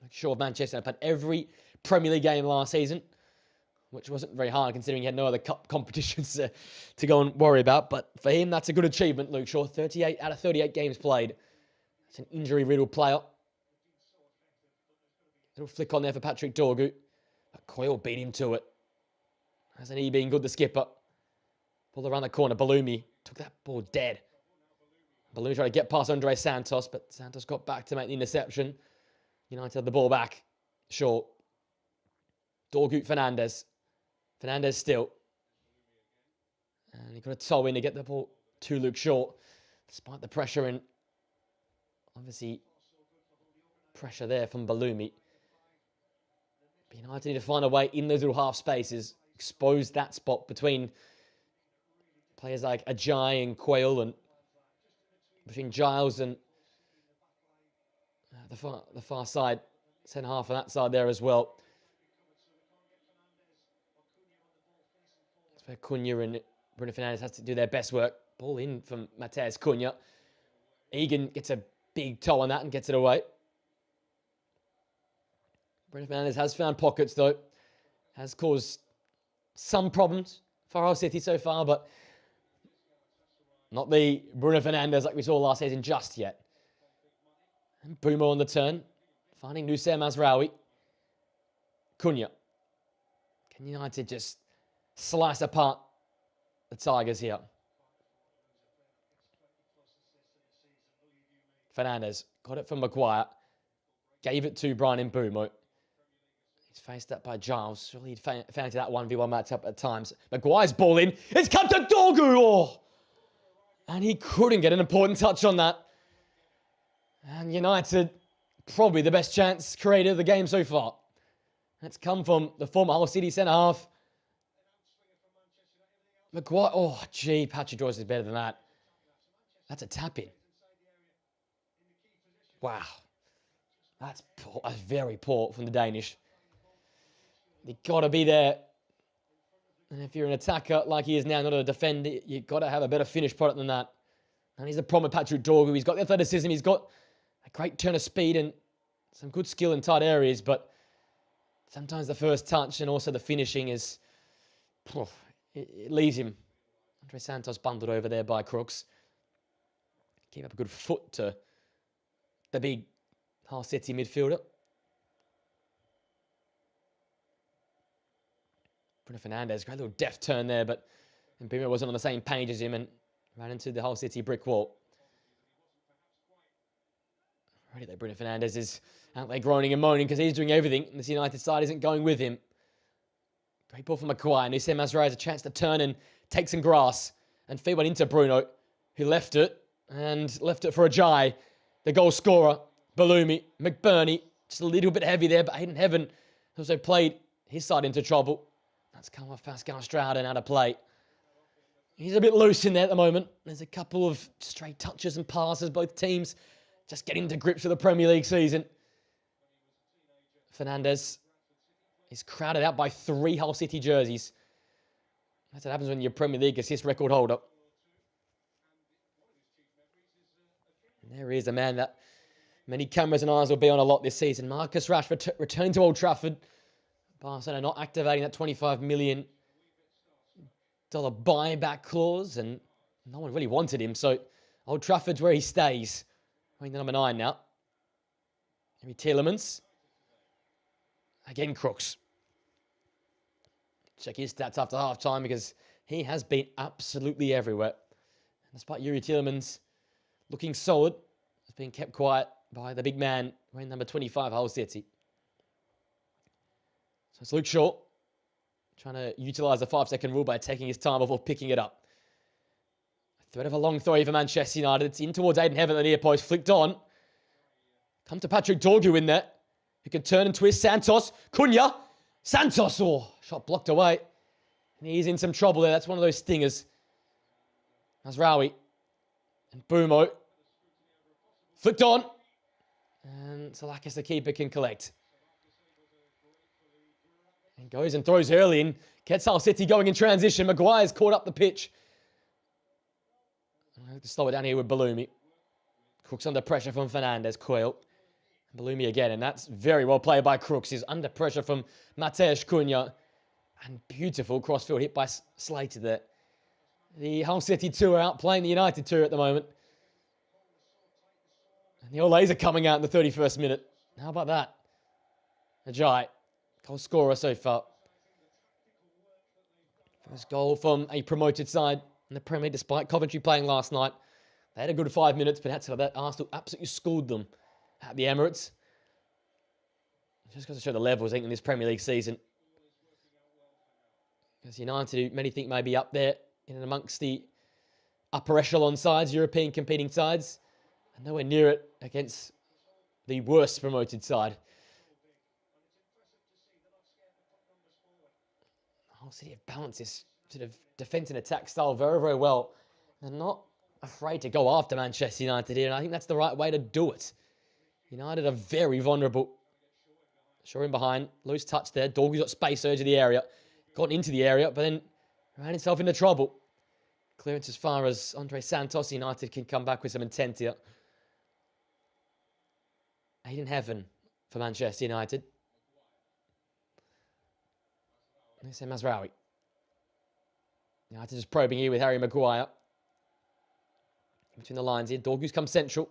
I'm sure Manchester have had every Premier League game last season, which wasn't very hard considering he had no other cup competitions to go and worry about. But for him, that's a good achievement, Luke Shaw. 38 out of 38 games played. That's an injury-riddled player. Little flick on there for Patrick Dorgu. But Coyle beat him to it. Hasn't he been good, the skipper? Ball around the corner. Bellumi took that ball dead. Bellumi tried to get past Andre Santos, but Santos got back to make the interception. United had the ball back. Short. Dorgu Fernandez. Fernandez still. And he got a toe in to get the ball to Luke Shaw. Despite the pressure and obviously pressure there from Bellumi. But United need to find a way in those little half spaces. Expose that spot between players like Ajay and Quayle, and between Giles and the far side, centre half on that side there as well. That's where Cunha and Bruno Fernandes has to do their best work. Ball in from Mateus Cunha. Egan gets a big toe on that and gets it away. Bruno Fernandes has found pockets though. Has caused some problems for Hull City so far, but not the Bruno Fernandes like we saw last season just yet. And Boomer on the turn, finding Nusayr Mazraoui. Cunha. Can United just slice apart the Tigers here? Fernandes got it from Maguire. Gave it to Brian Mbeumo. He's faced up by Giles. Surely he'd fancy that 1v1 matchup at times. Maguire's ball in. It's come to Dorgu! Oh! And he couldn't get an important touch on that. And United, probably the best chance created of the game so far. That's come from the former Hull City centre-half. Maguire, oh gee, Patrick Joyce is better than that. That's a tap-in. Wow. That's poor. That's very poor from the Danish. You've got to be there. And if you're an attacker like he is now, not a defender, you've got to have a better finished product than that. And he's the problem with Patrick Dorgu. He's got the athleticism. He's got a great turn of speed and some good skill in tight areas. But sometimes the first touch and also the finishing is... It leaves him. Andre Santos bundled over there by Crooks. Gave up a good foot to the big Hull City midfielder. Bruno Fernandes, great little deft turn there, but Mbeumo wasn't on the same page as him and ran into the Hull City brick wall. Already there, Bruno Fernandes is out there groaning and moaning because he's doing everything and this United side isn't going with him. Great ball from Maguire. Nusayr Mazraoui has a chance to turn and take some grass and feed one into Bruno, who left it for Ajay, the goal scorer. Bellumi, McBurney, just a little bit heavy there, but Hayden Heaven also played his side into trouble. That's come off Pascal Strauden out of play. He's a bit loose in there at the moment. There's a couple of stray touches and passes, both teams just getting to grips with the Premier League season. Fernandes is crowded out by 3 Hull City jerseys. That's what happens when you're a Premier League assist record holder. And there is a man that many cameras and eyes will be on a lot this season. Marcus Rashford returning to Old Trafford. Barcelona not activating that $25 million buyback clause, and no one really wanted him. So Old Trafford's where he stays. Wearing the number 9 now. Maybe Tielemans. Again, Crooks. Check his stats after half-time because he has been absolutely everywhere. Despite Yuri Tielemans looking solid, has been kept quiet by the big man wearing number 25, Hull City. So it's Luke Shaw trying to utilise the 5-second rule by taking his time before picking it up. A threat of a long throw for Manchester United. It's in towards Aiden Heaven at the near post, flicked on. Come to Patrick Dorgu in there, who can turn and twist. Santos, Cunha, Santos, shot blocked away. And he's in some trouble there. That's one of those stingers. Mazraoui and Bumo. Flicked on. And Salakis, the keeper, can collect. And goes and throws early in. Gets Hull City going in transition. Maguire's caught up the pitch. I have to slow it down here with Balumi. Crooks under pressure from Fernandez. Coyle. Balumi again. And that's very well played by Crooks. He's under pressure from Mateusz Cunha. And beautiful crossfield hit by Slater there. The Hull City 2 are outplaying the United 2 at the moment. And the Olays are coming out in the 31st minute. How about that? Ajay, goal scorer so far. First goal from a promoted side in the Premier League, despite Coventry playing last night. They had a good 5 minutes, but outside of that, Arsenal absolutely schooled them at the Emirates. Just goes to show the levels, I think, in this Premier League season. Because United, who many think may be up there in and amongst the upper echelon sides, European competing sides, and nowhere near it against the worst promoted side. Hull City have balanced this sort of defence and attack style very, very well. They're not afraid to go after Manchester United here, and I think that's the right way to do it. United are very vulnerable. Shaw in behind, loose touch there. Dorgu's got space urge of the area. Got into the area, but then ran himself into trouble. Clearance as far as Andre Santos. United can come back with some intent here. Aiden Heaven for Manchester United. They say Mazraoui. United just probing here with Harry Maguire. Between the lines here. Dorgu's come central.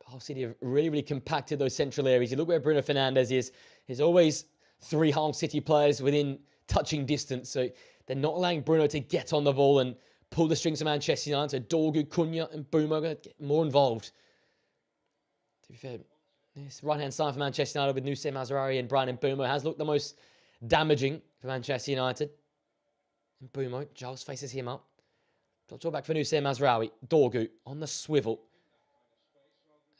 Hull City have really, really compacted those central areas. You look where Bruno Fernandes is. There's always 3 Hull City players within touching distance. So they're not allowing Bruno to get on the ball and pull the strings of Manchester United. So Dorgu, Cunha and Bumo are going to get more involved. To be fair, this right-hand side for Manchester United with Nusay Mazraoui and Brian Bumo has looked the most damaging for Manchester United. And Bumo, Giles faces him up. Talk back for Nusay Mazraoui. Dorgu on the swivel.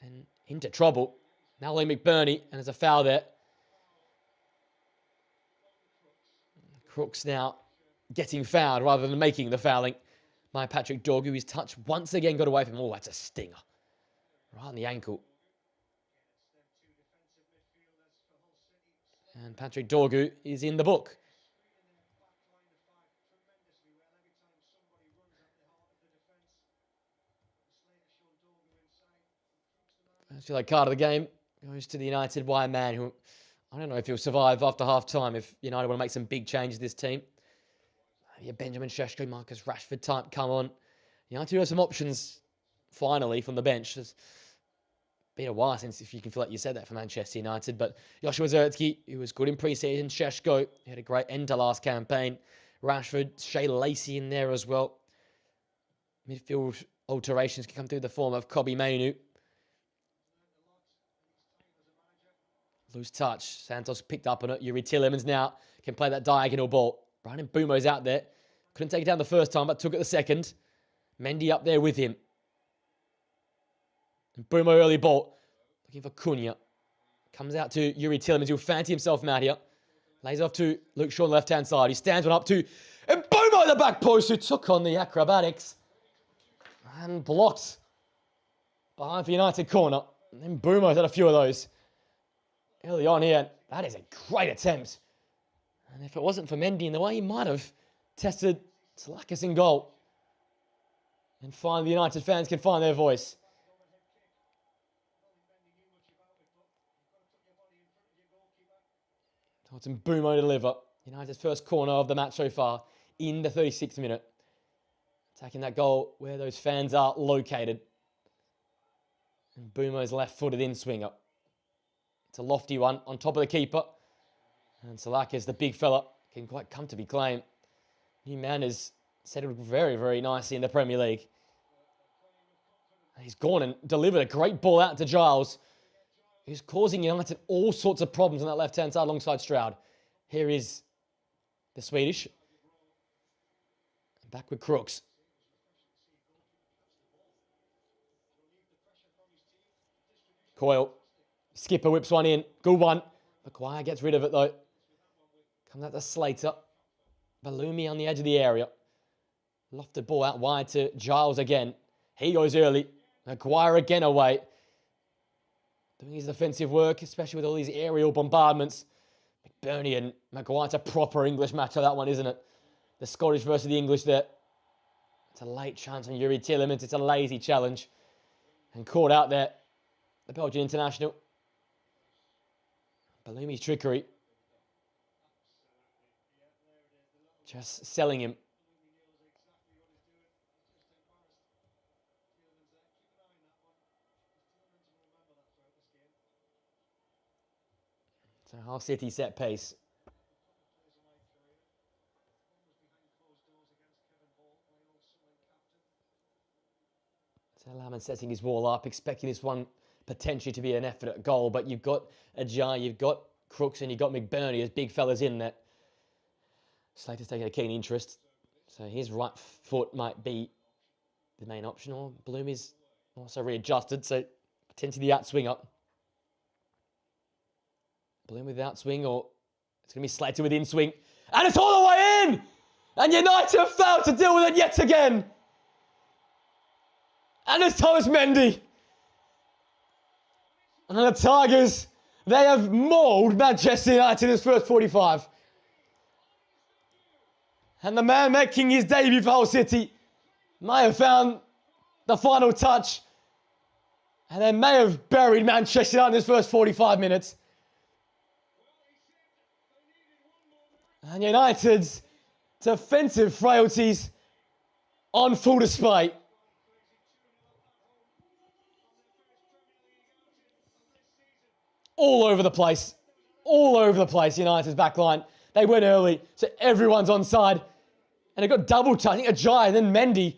And into trouble. Now Lee McBurney, and there's a foul there. Crooks now getting fouled rather than making the fouling by Patrick Dorgu. His touch once again got away from him. Oh, that's a stinger. Right on the ankle. And Patrick Dorgu is in the book. First yellow card of the game goes to the United by a man who, I don't know if he'll survive after half-time if United want to make some big changes to this team. Maybe a Benjamin Šeško, Marcus Rashford type come on. United have some options, finally, from the bench. It's been a while since, if you can feel like you said that for Manchester United, but Joshua Zirkzee, who was good in pre-season. Šeško, he had a great end to last campaign. Rashford, Shea Lacey in there as well. Midfield alterations can come through the form of Kobbie Mainoo. Loose touch. Santos picked up on it. Yuri Tielemans now can play that diagonal ball. Brian Mbumo's out there. Couldn't take it down the first time, but took it the second. Mendy up there with him. And Mbumo early ball. Looking for Cunha. Comes out to Yuri Tielemans. He'll fancy himself mad here. Lays off to Luke Shaw on the left-hand side. He stands one up to Mbumo at the back post, who took on the acrobatics. And blocked behind for United corner. And Mbumo's had a few of those early on here. That is a great attempt. And if it wasn't for Mendy in the way, he might have tested Salakis in goal. And finally, the United fans can find their voice. Towards Mbumo to deliver. United's first corner of the match so far in the 36th minute. Attacking that goal where those fans are located. And Mbumo's left-footed in-swinger. It's a lofty one on top of the keeper. And Salakis, the big fella, can quite comfortably claim New man has settled very, very nicely in the Premier League. He's gone and delivered a great ball out to Giles, who's causing United all sorts of problems on that left-hand side alongside Stroud. Here is the Swedish. Back with Crooks. Coyle. Skipper whips one in. Good one. Maguire gets rid of it though. Comes out to Slater. Balumi on the edge of the area. Lofted ball out wide to Giles again. He goes early. Maguire again away. Doing his defensive work, especially with all these aerial bombardments. McBurney and Maguire, it's a proper English match of that one, isn't it? The Scottish versus the English there. It's a late chance on Yuri Tielemans. It's a lazy challenge. And caught out there, the Belgian international. Balumi's trickery. Just selling him. So Hull City set pace. So Lamon setting his wall up, expecting this one potentially to be an effort at goal, but you've got Ajay, you've got Crooks, and you've got McBurney as big fellas in there. Slater's taking a keen interest, so his right foot might be the main option, or Bloom is also readjusted, so potentially the outswinger. Bloom with the outswing, or it's going to be Slater with in-swing, and it's all the way in! And United have failed to deal with it yet again! And it's Thomas Mendy. And the Tigers, they have mauled Manchester United in his first 45. And the man making his debut for Hull City may have found the final touch. And they may have buried Manchester United in his first 45 minutes. And United's defensive frailties on full display. All over the place. All over the place, United's backline. They went early, so everyone's onside. And it got double touch. I think Ajay and then Mendy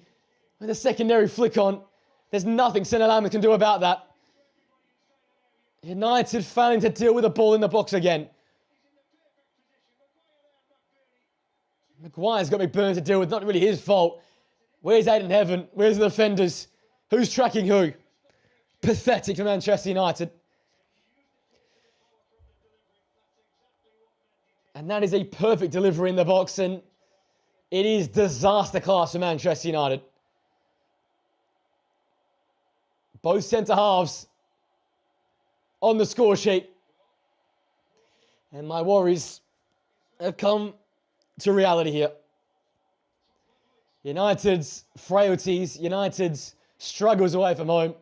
with a secondary flick on. There's nothing Senelaman can do about that. United failing to deal with the ball in the box again. Maguire's got McBurney to deal with. Not really his fault. Where's Aiden Heaven? Where's the defenders? Who's tracking who? Pathetic for Manchester United. And that is a perfect delivery in the box, and it is disaster class for Manchester United. Both centre-halves on the score sheet. And my worries have come to reality here. United's frailties, United's struggles away from home.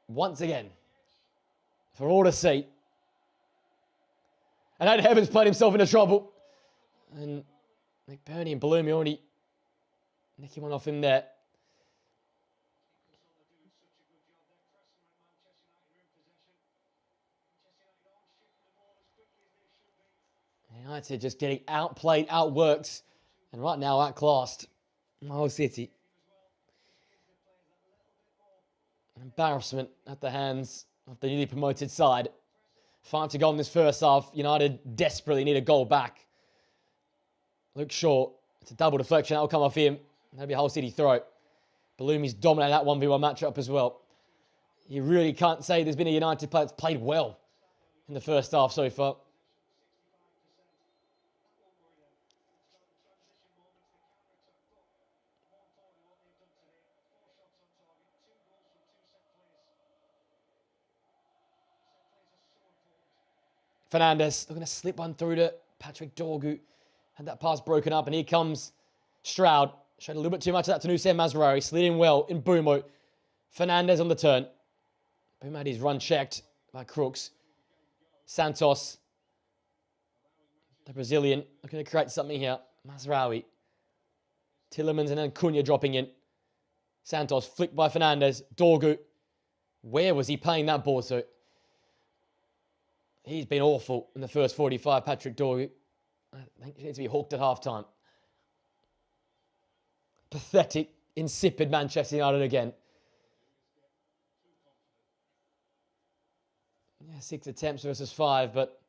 Once again, for all to see. And Ed Heaven's played himself into trouble. And McBurney and Balumi already nicking one off him there. United just getting outplayed, outworked, and right now outclassed. Hull City. Embarrassment at the hands of the newly promoted side. 5 to go in this first half. United desperately need a goal back. Luke Shaw, it's a double deflection. That'll come off him. That'll be a Hull City throw. Balumi's dominated that 1v1 matchup as well. You really can't say there's been a United player that's played well in the first half so far. Fernandes looking to slip one through to Patrick Dorgu. Had that pass broken up, and here comes Stroud. Showed a little bit too much of that to Nusayr Mazraoui. Slid in well in Bumo. Fernandes on the turn. Bumo had his run checked by Crooks. Santos, the Brazilian, looking to create something here. Mazraoui. Tielemans and then Cunha dropping in. Santos flicked by Fernandes. Dorgu. Where was he playing that ball to? He's been awful in the first 45, Patrick Dorgu. I think she needs to be hooked at half-time. Pathetic, insipid Manchester United again. Yeah, 6 attempts versus 5, but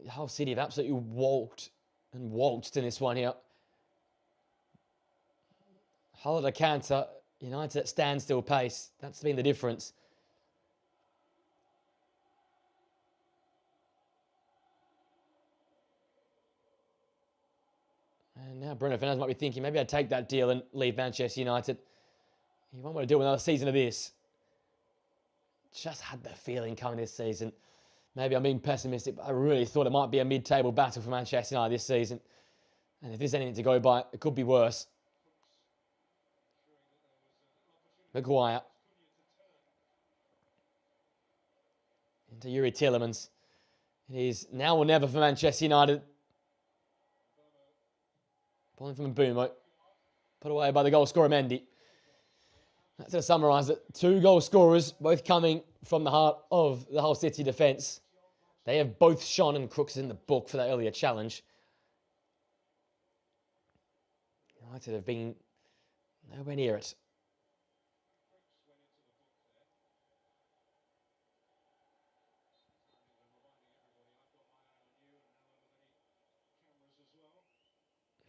Hull City have absolutely waltzed in this one here. Hull at a canter, United at standstill pace. That's been the difference. And now Bruno Fernandes might be thinking, maybe I'd take that deal and leave Manchester United. He won't want to do another season of this. Just had the feeling coming this season. Maybe I'm being pessimistic, but I really thought it might be a mid-table battle for Manchester United this season. And if there's anything to go by, it could be worse. Maguire. Into Yuri Tielemans. It is now or never for Manchester United. Pulling from Mbeumo. Put away by the goal scorer Mendy. That's to summarise it. 2 goal scorers, both coming from the heart of the Hull City defence. They have both shone, and Crooks is in the book for that earlier challenge. United have been nowhere near it.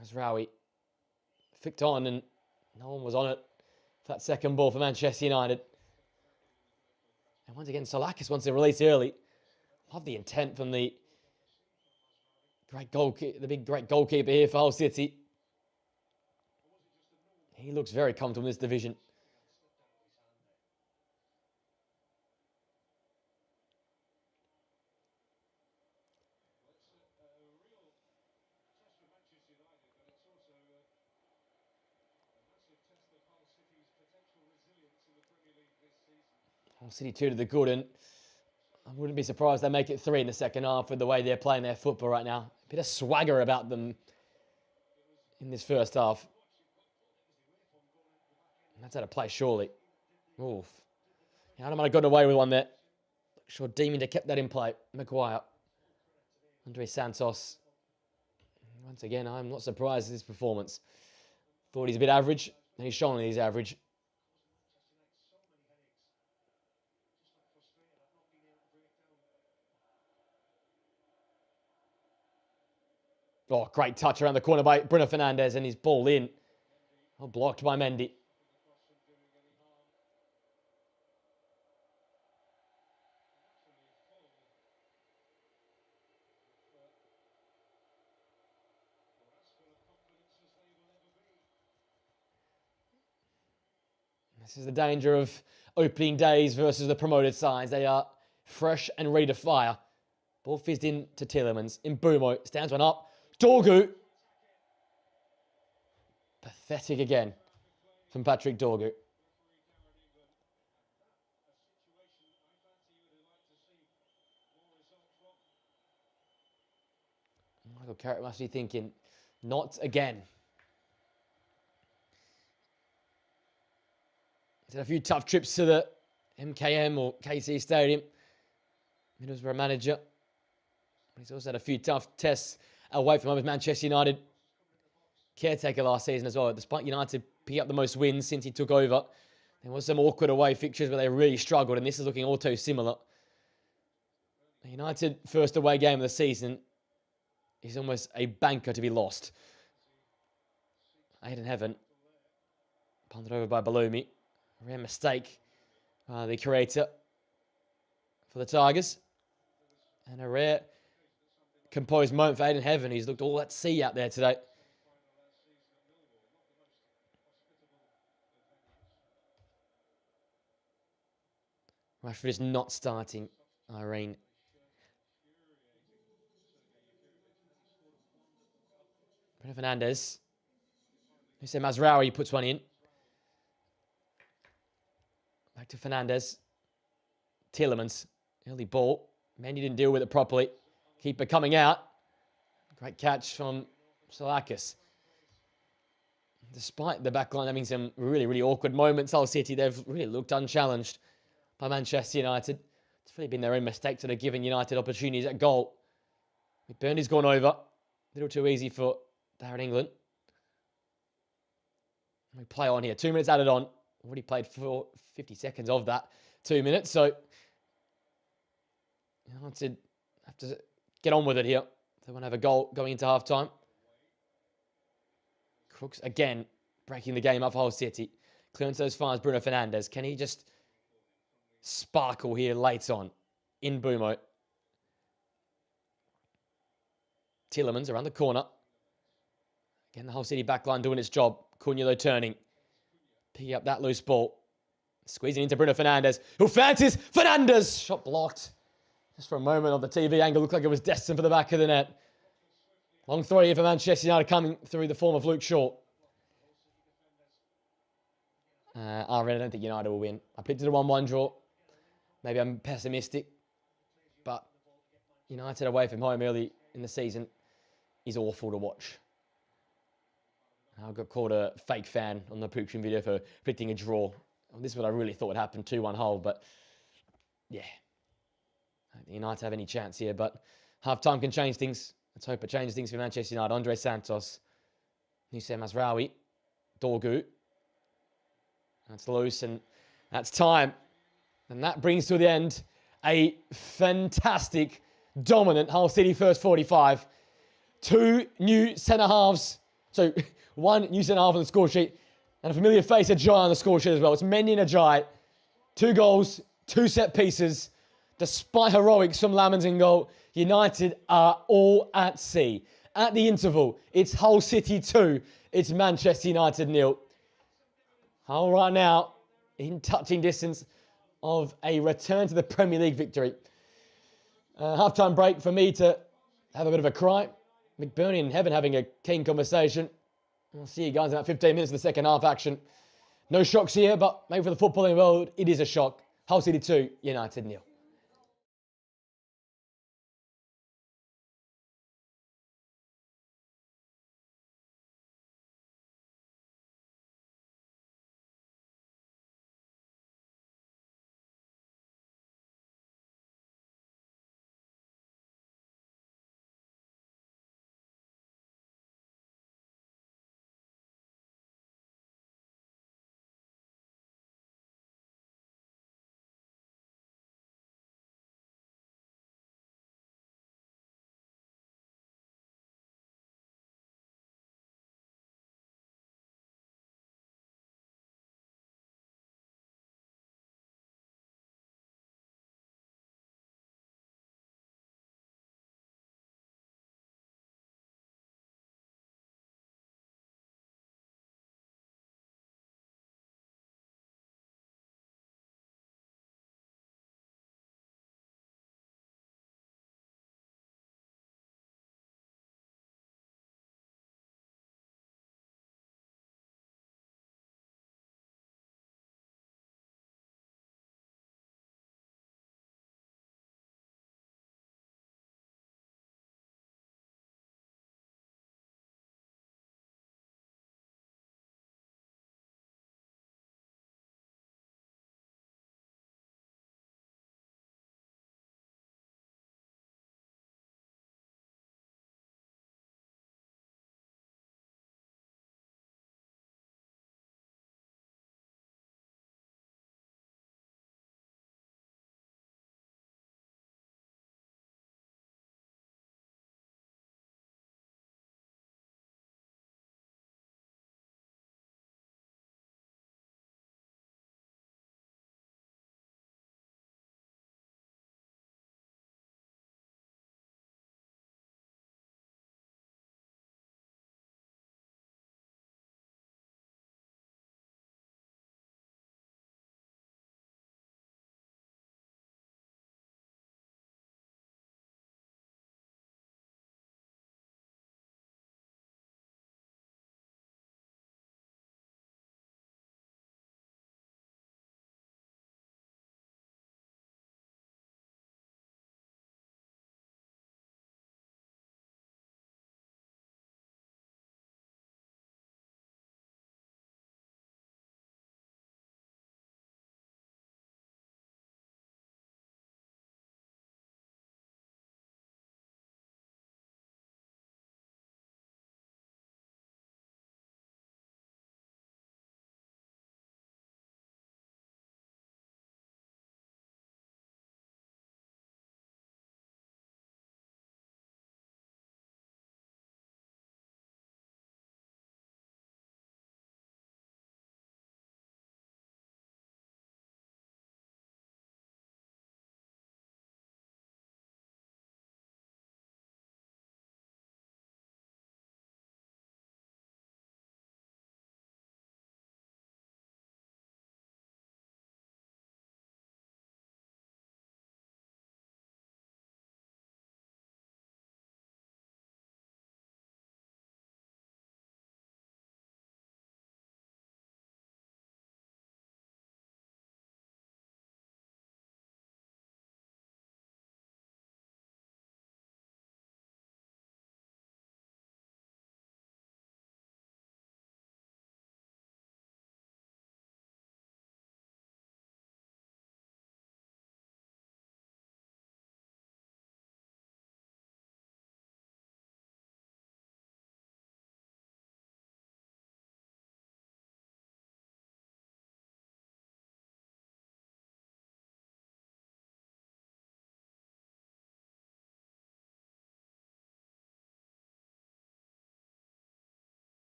Mazraoui flicked on, and no one was on it for that second ball for Manchester United. And once again, Solakis wants to release early. Love the intent from the great goalkeeper here for Hull City. He looks very comfortable in this division. Hull City 2 to the good, and I wouldn't be surprised they make it 3 in the second half with the way they're playing their football right now. A bit of swagger about them in this first half. And that's out of play, surely. Oof. United might have gotten away with one there. Sure, Demon kept that in play. Maguire. Andre Santos. Once again, I'm not surprised at his performance. Thought he's a bit average, and he's shown he's average. Oh, great touch around the corner by Bruno Fernandes, and his ball in. Oh, blocked by Mendy. This is the danger of opening days versus the promoted sides. They are fresh and ready to fire. Ball fizzed in to Tielemans. Mbeumo stands one up. Dorgu. Pathetic again from Patrick Dorgu. Michael Carrick must be thinking, not again. He's had a few tough trips to the MKM or KC Stadium. Middlesbrough manager. He's also had a few tough tests away from home with Manchester United. Caretaker last season as well. Despite United picking up the most wins since he took over, there was some awkward away fixtures where they really struggled, and this is looking all too similar. United first away game of the season is almost a banker to be lost. Aiden Heaven. Punted over by Bellumi. Rare mistake. The creator for the Tigers. And a rare composed moment for Aiden Heaven. He's looked all at sea out there today. Rashford is not starting. Irene. Bruno Fernandes. Hussein Mazraoui puts one in. Back to Fernandes. Tielemans. Early ball. Mendy didn't deal with it properly. Keeper coming out. Great catch from Solakis. Despite the backline having some really, really awkward moments, Hull City, they've really looked unchallenged by Manchester United. It's really been their own mistakes that have given United opportunities at goal. McBurney's gone over. A little too easy for Darren England. We play on here. 2 minutes added on. Already played for 50 seconds of that 2 minutes. So United have to get on with it here. They want to have a goal going into half-time. Crooks again breaking the game up for Hull City. Clearance as far as Bruno Fernandes. Can he just sparkle here late on in Bumo? Tillemans around the corner. Again, the Hull City backline doing its job. Cunha, though, turning. Picking up that loose ball. Squeezing into Bruno Fernandes, who fancies Fernandes! Shot blocked. Just for a moment on the TV angle, looked like it was destined for the back of the net. Long throw here for Manchester United coming through the form of Luke Shaw. I really don't think United will win. I picked it a 1-1 draw. Maybe I'm pessimistic. But United away from home early in the season is awful to watch. I got called a fake fan on the Pooption video for predicting a draw. Well, this is what I really thought would happen, 2-1 Hull, but yeah. I don't think United have any chance here, but half-time can change things. Let's hope it changes things for Manchester United. Andre Santos, Nusem Mazraoui, Dorgu. That's loose, and that's time. And that brings to the end a fantastic, dominant Hull City first 45. 2 new centre-halves. So, 1 new centre-half on the score sheet. And a familiar face, Ajayi, on the score sheet as well. It's Mendy and Ajayi. 2 goals, 2 set pieces. Despite heroics from Lamans in goal, United are all at sea. At the interval, it's Hull City 2. It's Manchester United 0. Hull right now in touching distance of a return to the Premier League victory. Half-time break for me to have a bit of a cry. McBurney in heaven having a keen conversation. I'll see you guys in about 15 minutes of the second half action. No shocks here, but maybe for the footballing world, it is a shock. Hull City 2, United 0.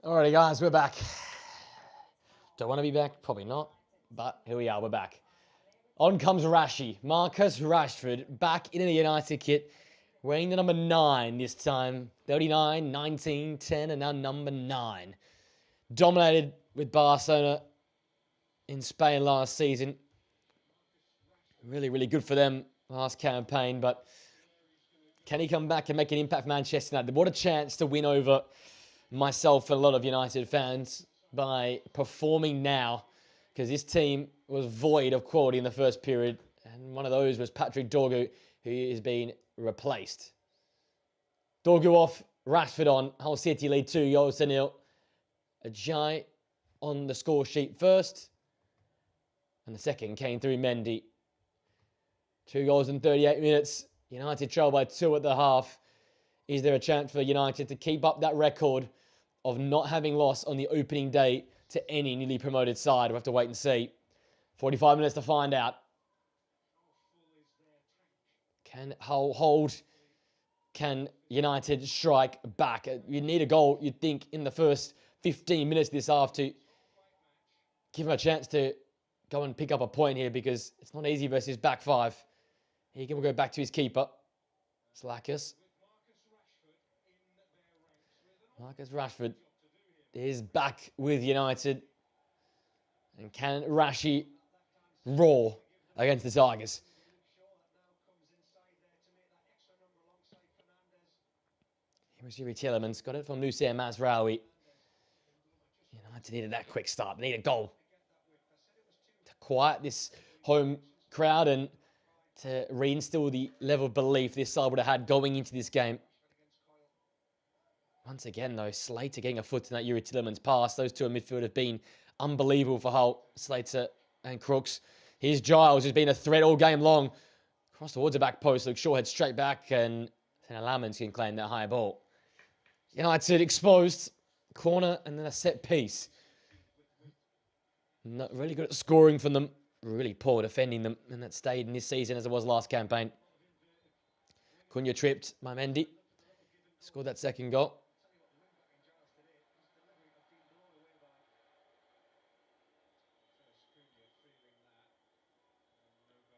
Alrighty, guys, we're back. Don't want to be back, probably not, but here we are, we're back. On comes Marcus Rashford, back in the United kit, wearing the number 9 this time. 39, 19, 10, and now number 9. Dominated with Barcelona in Spain last season. Really, really good for them last campaign, but can he come back and make an impact for Manchester United? What a chance to win over myself and a lot of United fans by performing now, because this team was void of quality in the first period, and one of those was Patrick Dorgu, who is being replaced. Dorgu off, Rashford on. Hull City lead 2-0. Ajayi on the score sheet first, and the second came through Mendy. 2 goals in 38 minutes. United trail by 2 at the half. Is there a chance for United to keep up that record of not having lost on the opening day to any newly promoted side? We'll have to wait and see. 45 minutes to find out. Can Hull hold? Can United strike back? You need a goal, you'd think, in the first 15 minutes this half to give him a chance to go and pick up a point here, because it's not easy versus back 5. He can go back to his keeper, Slackers. Marcus Rashford is back with United. And can Rashi roar against the Tigers? Here was Yuri Tielemans. Got it from Moussa Mazraoui. United needed that quick start. They need a goal to quiet this home crowd and to reinstill the level of belief this side would have had going into this game. Once again, though, Slater getting a foot in that Yuri Tielemans pass. Those two in midfield have been unbelievable for Hull, Slater and Crooks. Here's Giles, who's been a threat all game long. Cross towards the back post. Luke Shaw heads straight back, and Lamans can claim that high ball. United exposed. Corner and then a set piece. Not really good at scoring from them. Really poor defending them. And that stayed in this season as it was last campaign. Cunha tripped by Mendy. Scored that second goal.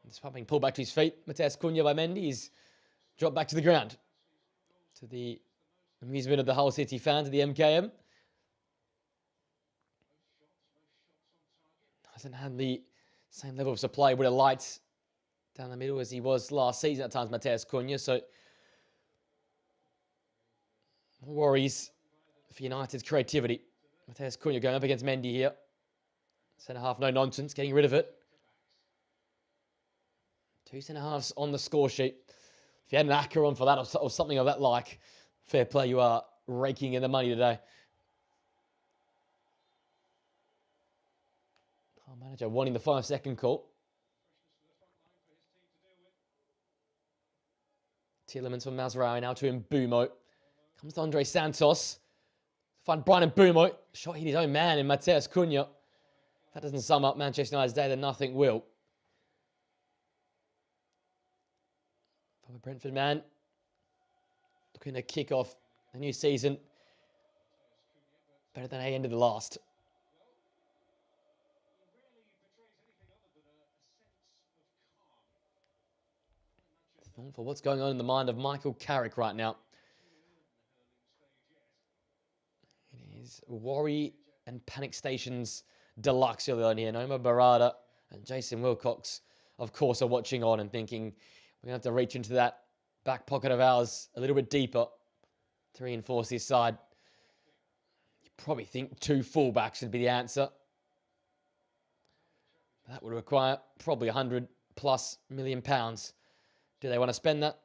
Despite being pulled back to his feet, Matheus Cunha by Mendy is dropped back to the ground. To the amusement of the Hull City fans of the MKM. Hasn't had the same level of supply with a light down the middle as he was last season at times, Matheus Cunha. So, worries for United's creativity. Matheus Cunha going up against Mendy here. Centre half, no nonsense, getting rid of it. 2 centre halves on the score sheet. If you had an acca on for that or something of that like, fair play, you are raking in the money today. Our manager wanting the 5-second call. Tielemans from Mazraoui now to Mbumo. Comes to Andre Santos. Find Brian Mbumo. Shot hit his own man in Matheus Cunha. If that doesn't sum up Manchester United's day, then nothing will. From a Brentford man. Looking to kick off the new season better than they ended the last. For what's going on in the mind of Michael Carrick right now. It is worry and panic stations deluxe early on here. Noma Barada and Jason Wilcox, of course, are watching on and thinking we're going to have to reach into that back pocket of ours a little bit deeper to reinforce this side. You probably think 2 fullbacks should be the answer. That would require probably £100+ million. Do they want to spend that?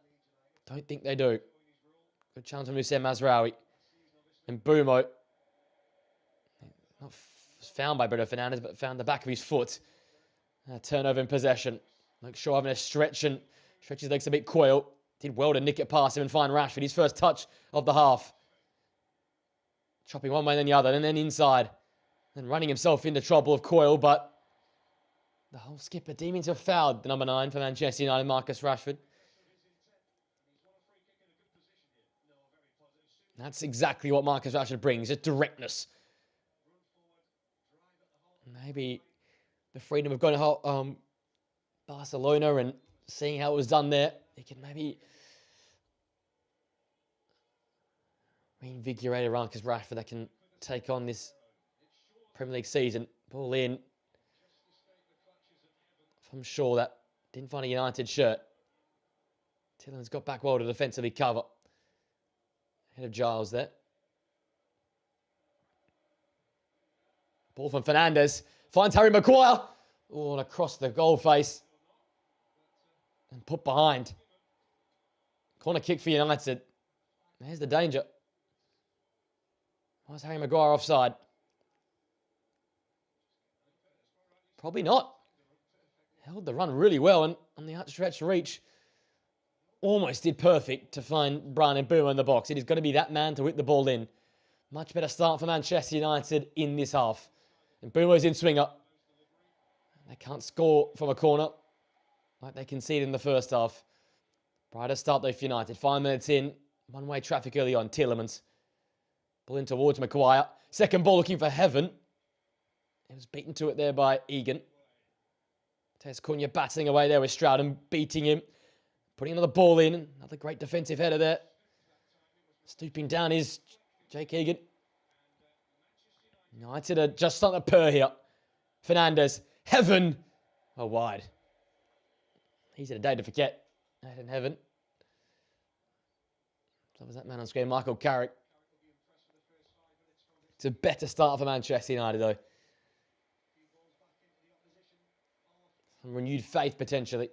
Don't think they do. Good chance from Moussa Mazraoui. And Mbumo. Not found by Bruno Fernandes, but found the back of his foot. Turnover in possession. Luke Shaw having a stretch and stretch his legs a bit coil. Did well to nick it past him and find Rashford. His first touch of the half. Chopping one way then the other, and then inside. And running himself into trouble of Coyle, but the whole skipper deeming to have fouled the number 9 for Manchester United, Marcus Rashford. That's exactly what Marcus Rashford brings, just directness. Maybe the freedom of going to Barcelona and seeing how it was done there, he can maybe reinvigorate a Marcus Rashford that can take on this Premier League season. Ball in from Shaw that didn't find a United shirt. Tielemans got back well to defensively cover. Ahead of Giles there. Ball from Fernandes. Finds Harry Maguire. Oh, and across the goal face. And put behind. Corner kick for United. There's the danger. Why is Harry Maguire offside? Probably not. Held the run really well and on the outstretched reach. Almost did perfect to find Brian Mbeumo in the box. It is going to be that man to whip the ball in. Much better start for Manchester United in this half. And Mbeumo's in swinger. They can't score from a corner like they conceded in the first half. Brighter start though for United. 5 minutes in. One-way traffic early on. Tielemans. Ball in towards Maguire. Second ball looking for heaven. He was beaten to it there by Egan. Tess Cunha battling away there with Stroud and beating him. Putting another ball in. Another great defensive header there. Stooping down is Jake Egan. United are just starting to purr here. Fernandes. Heaven. Oh, wide. He's had a day to forget. That in heaven. So was that man on screen, Michael Carrick. It's a better start for Manchester United, though. Some renewed faith, potentially.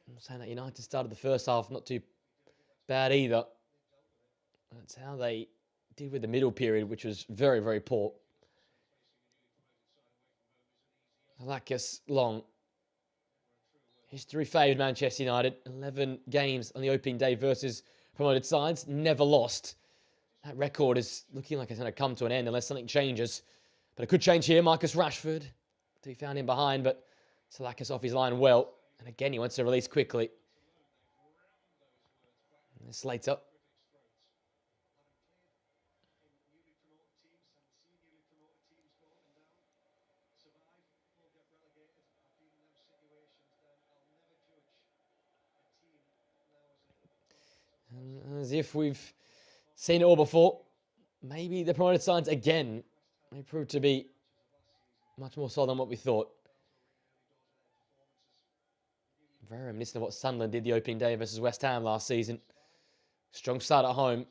I'm saying that United started the first half not too bad either. That's how they did with the middle period, which was very, very poor. Alakis Long. History favoured Manchester United. 11 games on the opening day versus promoted sides. Never lost. That record is looking like it's going to come to an end unless something changes. But it could change here. Marcus Rashford. He found him behind, but Salakis off his line well. And again, he wants to release quickly. And Slater. And as if we've seen it all before, maybe the promoted sides again may prove to be much more solid than what we thought. Very reminiscent of what Sunderland did the opening day versus West Ham last season. Strong start at home.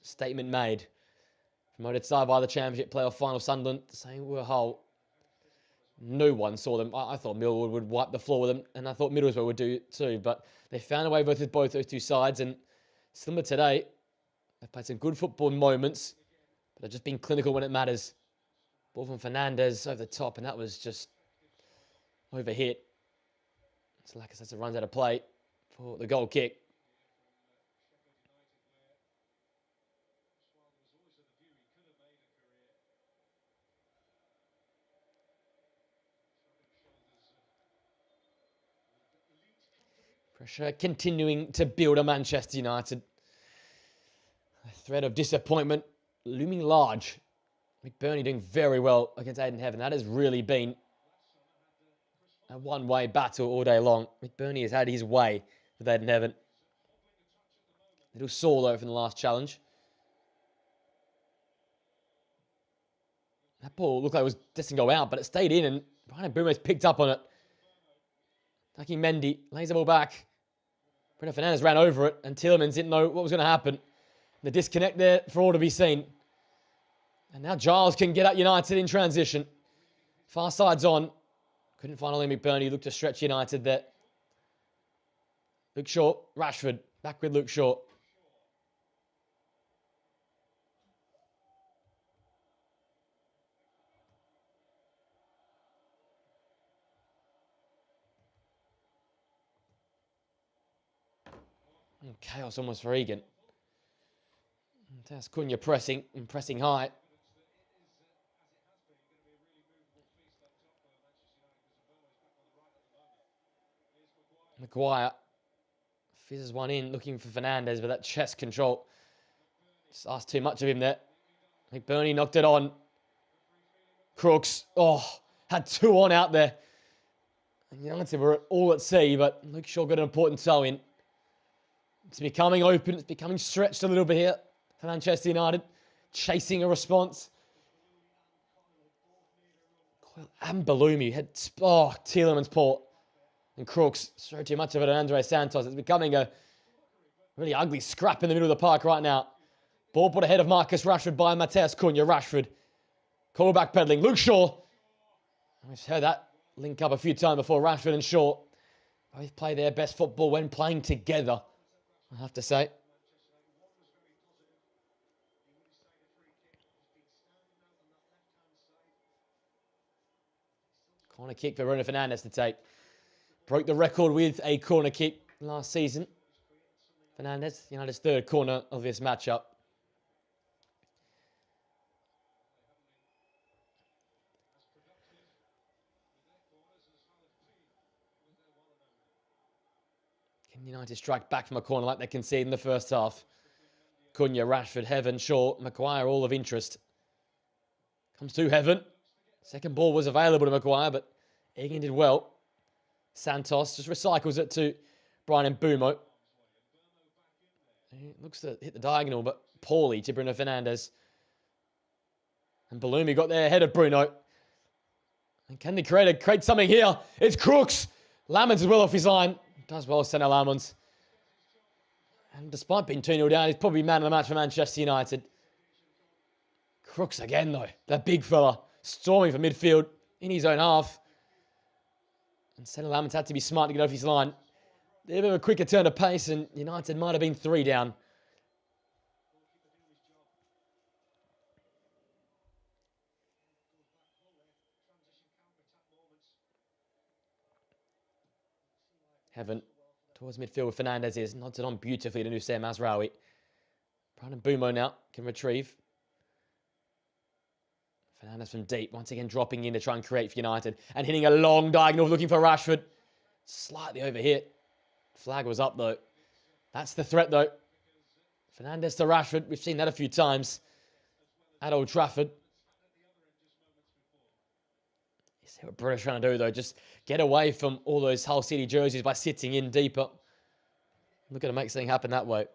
Statement made. Promoted side by the Championship playoff final. Sunderland, saying we're whole. No one saw them. I thought Millwall would wipe the floor with them, and I thought Middlesbrough would do too. But they found a way with both those two sides, and similar today, they've played some good football moments, but they've just been clinical when it matters. Ball from Fernandes over the top, and that was just overhit. So Lacazette runs out of play for the goal kick. Pressure continuing to build on Manchester United. A threat of disappointment looming large. McBurney doing very well against Aidenheaven. That has really been a one-way battle all day long. McBurney has had his way with Aidenheaven. Little sore though from the last challenge. That ball looked like it was destined to go out, but it stayed in, and Brian Mbeumo's picked up on it. Attacking Mendy, lays the ball back. Bruno Fernandes ran over it, and Tielemans didn't know what was going to happen. The disconnect there for all to be seen. And now Giles can get at United in transition. Far side's on. Couldn't find Ollie McBurney. Looked to stretch United there. Luke Shaw, Rashford, back with Luke Shaw. Chaos almost for Egan. Tess Cunha pressing and pressing high. Maguire fizzes one in, looking for Fernandez, but that chest control just asked too much of him there. McBurney knocked it on. Crooks, had 2 on out there. And United were all at sea, but Luke Shaw got an important toe in. It's becoming open. It's becoming stretched a little bit here for Manchester United. Chasing a response. And Balumi had Tielemans Port. And Crooks throw too much of it on Andre Santos. It's becoming a really ugly scrap in the middle of the park right now. Ball put ahead of Marcus Rashford by Mateus Cunha. Rashford. Call back pedaling. Luke Shaw. We've heard that link up a few times before. Rashford and Shaw both play their best football when playing together, I have to say. Corner kick for Bruno Fernandes to take. Broke the record with a corner kick last season. Fernandes, United's 3rd corner of this matchup. Can United strike back from a corner like they conceded in the first half? Cunha, Rashford, Heaven, Shaw, Maguire, all of interest. Comes to Heaven. Second ball was available to Maguire, but Egan did well. Santos just recycles it to Brian Mbeumo. He looks to hit the diagonal, but poorly to Bruno Fernandes. And Balumi got there ahead of Bruno. And can they create something here? It's Crooks. Lamons is well off his line. Does well, Senna Lamons. And despite being 2-0 down, he's probably man of the match for Manchester United. Crooks again, though. That big fella. Storming for midfield in his own half. And Senna Lamons had to be smart to get off his line. A bit of a quicker turn of pace, and United might have been 3 down. Heaven towards midfield with Fernandes is nods it on beautifully to Nusayr Mazraoui. Brian Mbeumo now can retrieve. Fernandes from deep, once again dropping in to try and create for United. And hitting a long diagonal looking for Rashford. Slightly overhit. Flag was up though. That's the threat though. Fernandes to Rashford. We've seen that a few times at Old Trafford. You see what British trying to do though. Just get away from all those Hull City jerseys by sitting in deeper. Looking to make something happen that way.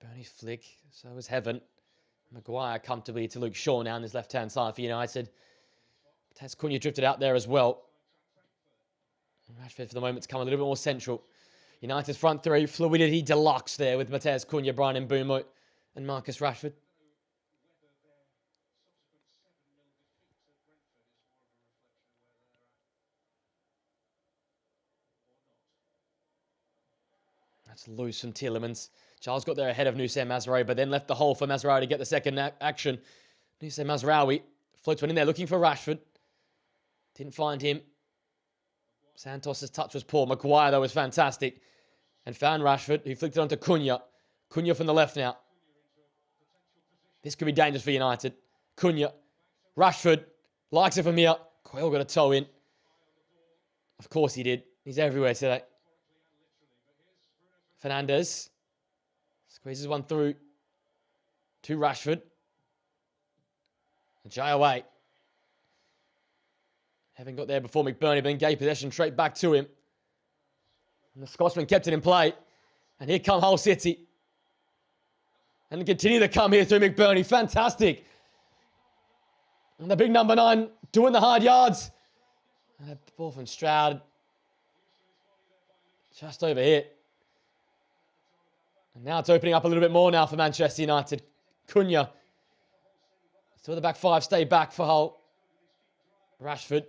Bernie's flick. So was Heaven. Maguire comfortably to Luke Shaw now on his left-hand side for United. Mateus Cunha drifted out there as well. Rashford for the moment's come a little bit more central. United's front 3, fluidity deluxe there with Mateus Cunha, Brian Mbeumo and Marcus Rashford. That's loose from Tielemans. Charles got there ahead of Nusayr Mazraoui, but then left the hole for Mazraoui to get the second action. Nusayr Mazraoui floats one in there looking for Rashford. Didn't find him. Santos' touch was poor. Maguire, though, was fantastic. And found Rashford, who flicked it onto Cunha. Cunha from the left now. This could be dangerous for United. Cunha. Rashford. Likes it from here. Coyle got a toe in. Of course he did. He's everywhere today. Fernandes. Squeezes one through to Rashford. Jay away. Having got there before McBurney, but then gave possession straight back to him. And the Scotsman kept it in play. And here come Hull City. And continue to come here through McBurney. Fantastic. And the big number 9 doing the hard yards. And a ball from Stroud. Just over here. And now it's opening up a little bit more now for Manchester United. Cunha. Still the back 5 stay back for Hull. Rashford.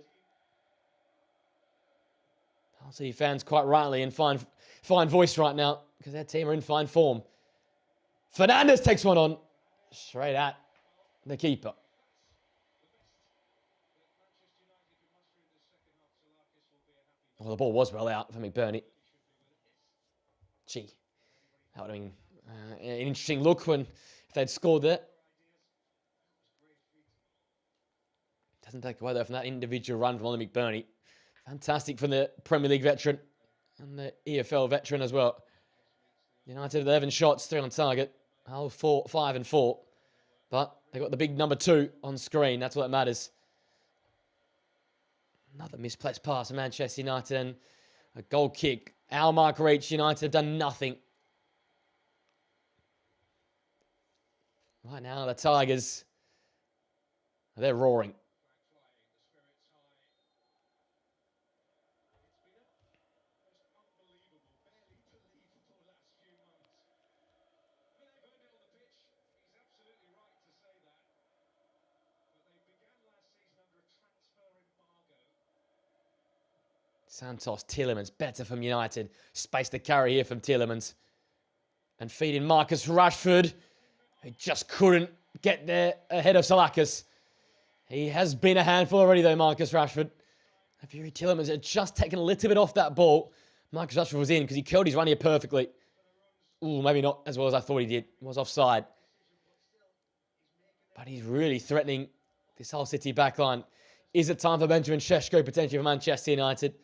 Hull City fans quite rightly in fine voice right now because their team are in fine form. Fernandes takes one on. Straight at the keeper. Well, the ball was well out for McBurney. Gee, that would have been An interesting look if they'd scored there. Doesn't take away though from that individual run from Ollie McBurney. Fantastic from the Premier League veteran and the EFL veteran as well. United 11 shots, 3 on target. Hull 5 and 4. But they got the big number 2 on screen. That's what matters. Another misplaced pass from Manchester United and a goal kick. Our mark reach. United have done nothing. Right now, the Tigers, they're roaring. Santos, Tielemans, better from United. Space to carry here from Tielemans. And feeding Marcus Rashford. He just couldn't get there ahead of Salakis. He has been a handful already though, Marcus Rashford. If Yuri Tielemans had just taken a little bit off that ball, Marcus Rashford was in because he curled his run here perfectly. Ooh, maybe not as well as I thought he did. Was offside. But he's really threatening this whole City backline. Is it time for Benjamin Šeško potentially for Manchester United?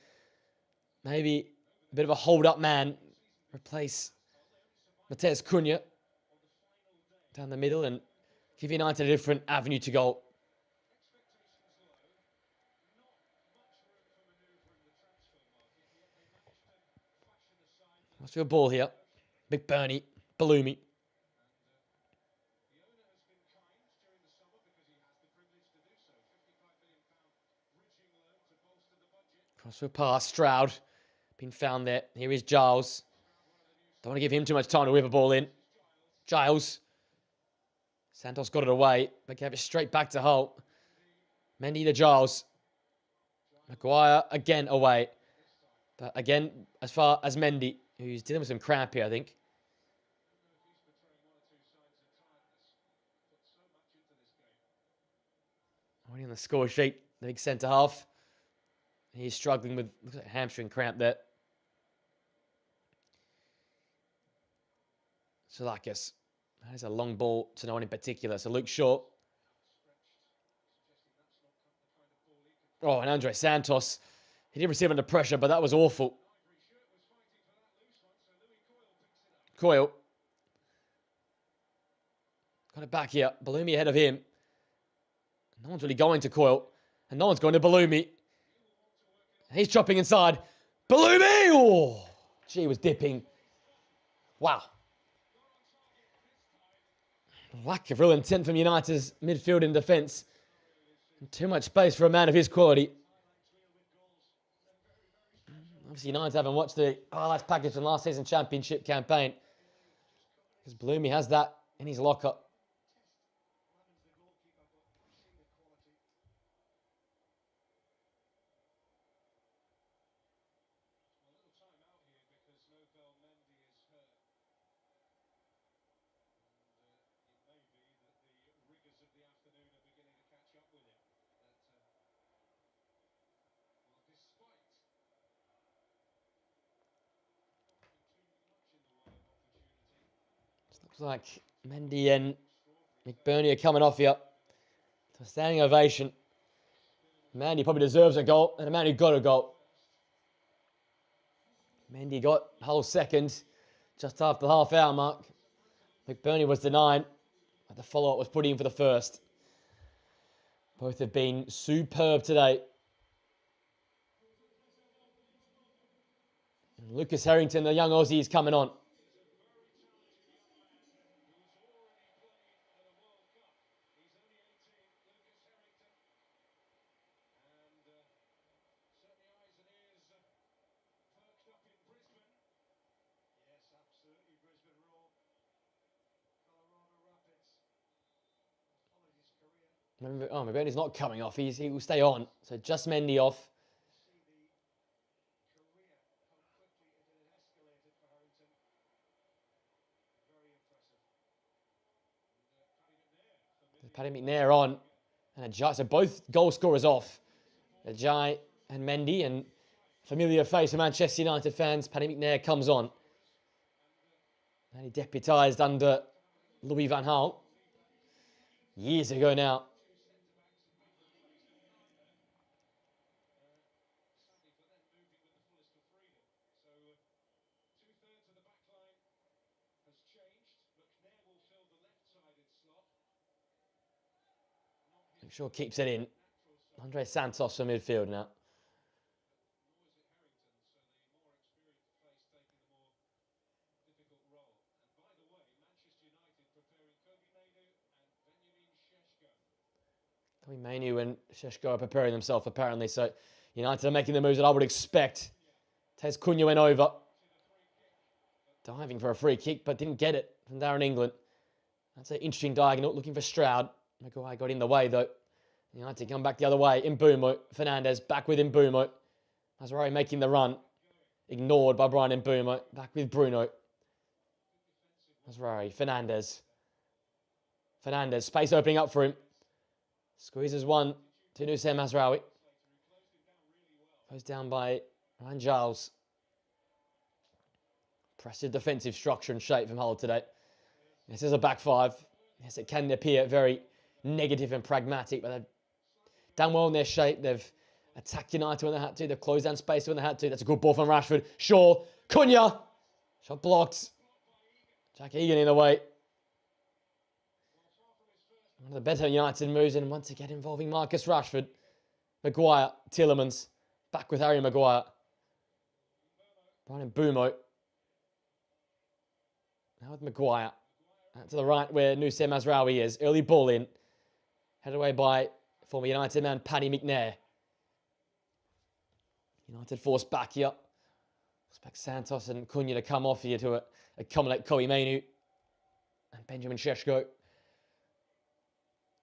Maybe a bit of a hold-up man. Replace Mateus Cunha down the middle and give United a different avenue to goal. Let's do a ball here. Big Bernie, Balumi. Cross for a pass, Stroud. Been found there. Here is Giles. Don't want to give him too much time to whip a ball in. Giles. Santos got it away, but gave it straight back to Hull. Mendy to Giles. Maguire again away. But again, as far as Mendy, who's dealing with some cramp here, I think. Already on the score sheet, the big centre half. He's struggling with looks like a hamstring cramp there. Salakis. That is a long ball to no one in particular. So Luke Shaw. Oh, and Andre Santos. He did receive under pressure, but that was awful. Coyle. Got it back here. Balumi ahead of him. No one's really going to Coyle. And no one's going to Balumi. He's chopping inside. Balumi! Oh, gee, was dipping. Wow. Lack of real intent from United's midfield and defence. And too much space for a man of his quality. Obviously, United haven't watched the highlights package from last season's championship campaign. Because Balumi has that in his locker. Looks like Mendy and McBurney are coming off here. To a standing ovation. Mendy probably deserves a goal, and a man who got a goal. Mendy got Hull second, just after the half-hour mark. McBurney was denied, but the follow-up was put in for the first. Both have been superb today. And Lucas Harrington, the young Aussie, is coming on. Oh, McBurney's not coming off. He will stay on. So just Mendy off. Paddy McNair on. And Ajay. So both goal scorers off. Ajay and Mendy. And familiar face of Manchester United fans. Paddy McNair comes on. And he deputised under Louis van Gaal years ago now. Sure keeps it in. Andre Santos from midfield now. Kobe Mainoo and Šeško are preparing themselves apparently, so United are making the moves that I would expect. Tez Cunha went over. Diving for a free kick, but didn't get it from Darren England. That's an interesting diagonal, looking for Stroud. Maguire got in the way though. United come back the other way. Mbeumo, Fernandez, back with Mbeumo. Mazraoui making the run. Ignored by Brian Mbeumo. Back with Bruno. Mazraoui, Fernandez. Fernandez, space opening up for him. Squeezes one to Nusayr Mazraoui. Goes down by Ryan Giles. Impressive defensive structure and shape from Hull today. This is a back five. Yes, it can appear very negative and pragmatic, but they've done well in their shape. They've attacked United when they had to. They've closed down space when they had to. That's a good ball from Rashford. Shaw. Cunha. Shot blocked. Jack Egan in the way. One of the better United moves, and once again involving Marcus Rashford. Maguire. Tielemans. Back with Harry Maguire. Brian Mbeumo. Now with Maguire. Out to the right where Nusayr Mazraoui is. Early ball in. Headed away by former United man Paddy McNair. United forced back here. Expect Santos and Cunha to come off here to accommodate Kobe Mainoo and Benjamin Šeško.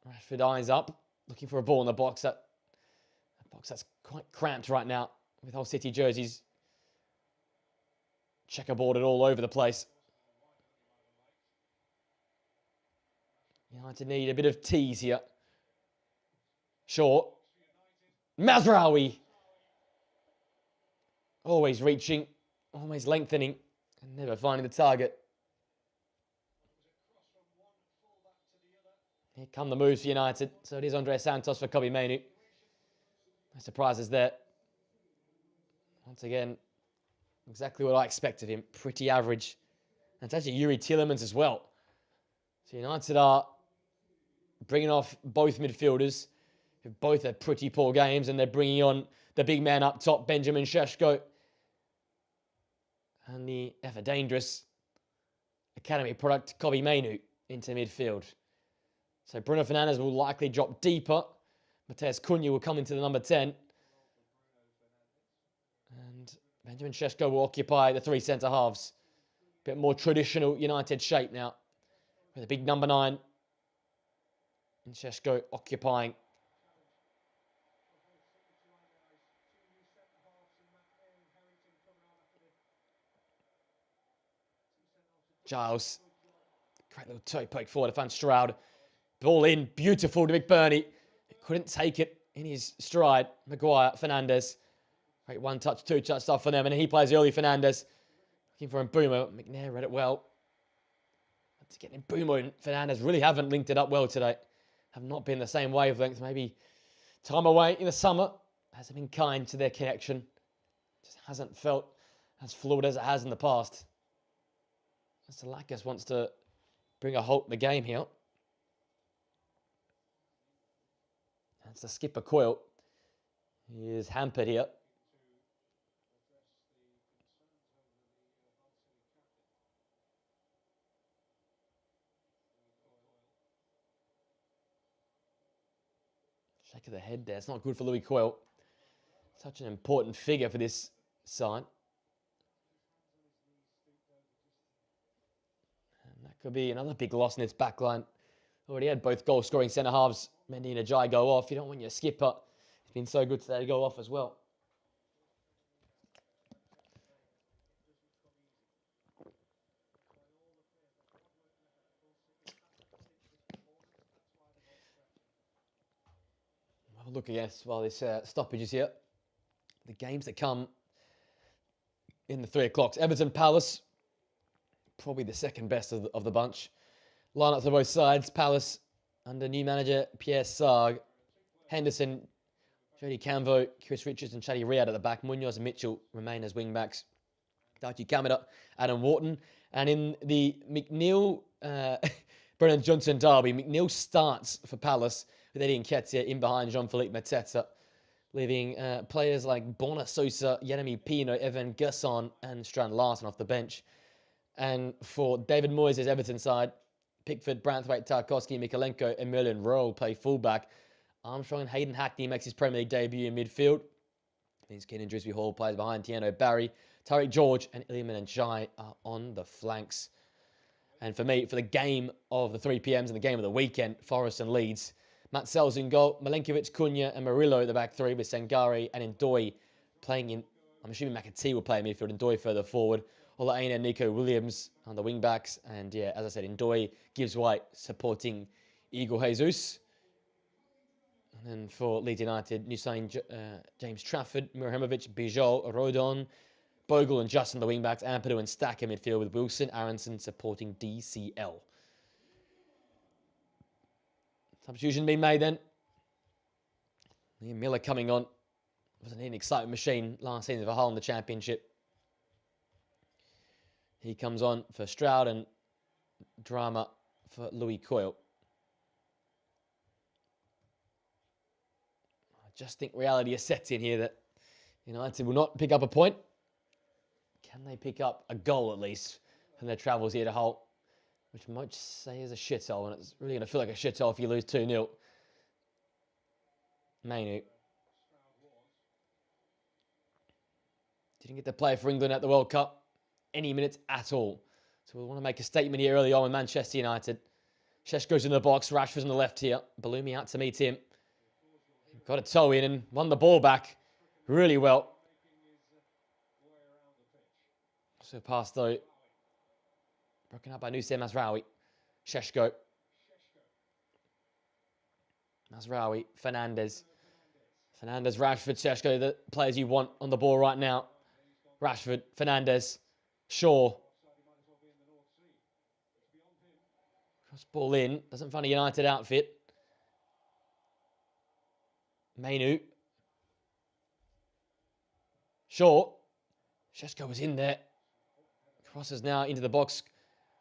Rashford eyes up, looking for a ball in the box. That box that's quite cramped right now with Hull City jerseys checkerboarded all over the place. United need a bit of tease here. Short. Mazraoui. Always reaching, always lengthening, and never finding the target. Here come the moves for United. So it is Andre Santos for Kobe Mainoo. No surprises there. Once again, exactly what I expected him. Pretty average. And it's actually Yuri Tielemans as well. So United are bringing off both midfielders who both had pretty poor games, and they're bringing on the big man up top, Benjamin Šeško, and the ever dangerous academy product, Kobe Mainoo, into midfield. So Bruno Fernandes will likely drop deeper. Matheus Cunha will come into the number 10. And Benjamin Šeško will occupy the three centre-halves. Bit more traditional United shape now, with a big number 9. And Šeško occupying. Giles. Great little toe poke forward to find Stroud. Ball in. Beautiful to McBurney. He couldn't take it in his stride. Maguire, Fernandez. Great one-touch, two-touch stuff for them. And he plays early Fernandez. Looking for Mbeumo. McNair read it well. To get Mbeumo and Fernandez really haven't linked it up well today. Have not been the same wavelength. Maybe time away in the summer hasn't been kind to their connection. Just hasn't felt as fluid as it has in the past. Salakis wants to bring a halt in the game here. That's the skipper Coyle. He is hampered here. Shake of the head there. It's not good for Louis Coyle. Such an important figure for this side. And that could be another big loss in its backline. Already had both goal-scoring centre-halves, Mendy and Ajayi, go off. You don't want your skipper. He's been so good today to go off as well. Have a look against while this stoppage is here. The games that come in the 3 o'clocks. Everton Palace. probably the second best of the bunch. Line up for both sides. Palace under new manager Pierre Sarg. Henderson, Jody Canvo, Chris Richards and Chatty Riyad at the back. Munoz and Mitchell remain as wing-backs. Daichi Kamada, Adam Wharton. And in the McNeil, Brennan Johnson derby, McNeil starts for Palace with Eddie Nketiah in behind Jean-Philippe Mateta, leaving players like Bona Sosa, Yeremi Pino, Evan Gerson and Strand Larson off the bench. And for David Moyes' Everton side, Pickford, Branthwaite, Tarkowski, Mikalenko and Merlin Rowe play fullback. Armstrong and Hayden Hackney makes his Premier League debut in midfield. Means Keenan Drisby Hall plays behind Tiano Barry. Tariq George and Iliman and Jai are on the flanks. And for me, for the game of the 3 p.m.s and the game of the weekend, Forest and Leeds, Matt Sells in goal, Milenkovic, Cunha and Murillo at the back three with Sangare and Ndoye playing in, I'm assuming McAtee will play in midfield, Ndoye further forward. Olaina and Nico Williams on the wing backs. And yeah, as I said, Ndoye, Gibbs White supporting Igor Jesus. And then for Leeds United, new signing James Trafford, Mirahamovic, Bijol, Rodon, Bogle and Justin the wing backs, Ampadu and Stack in midfield with Wilson, Aronson supporting DCL. Substitution being made then. Liam Miller coming on. Wasn't he an exciting machine last season for Hull in the Championship? He comes on for Stroud and Drama for Louis Coyle. I just think reality is set in here that United will not pick up a point. Can they pick up a goal at least from their travels here to Hull? Which I might say is a shithole, and it's really going to feel like a shithole if you lose 2-0. Mainu. Didn't get to play for England at the World Cup any minutes at all. So we'll want to make a statement here early on with Manchester United. Shesh goes in the box. Rashford's on the left here. Bellumi out to meet him. Got a toe in and won the ball back really well. So pass though. Broken up by Nusayr Mazraoui. Sheshko. Mazraoui. Fernandez. Fernandez, Rashford, Sheshko, the players you want on the ball right now. Rashford, Fernandez, Shaw. Cross ball in. Doesn't find a United outfit. Mainu. Shaw. Sheshko was in there. Crosses now into the box.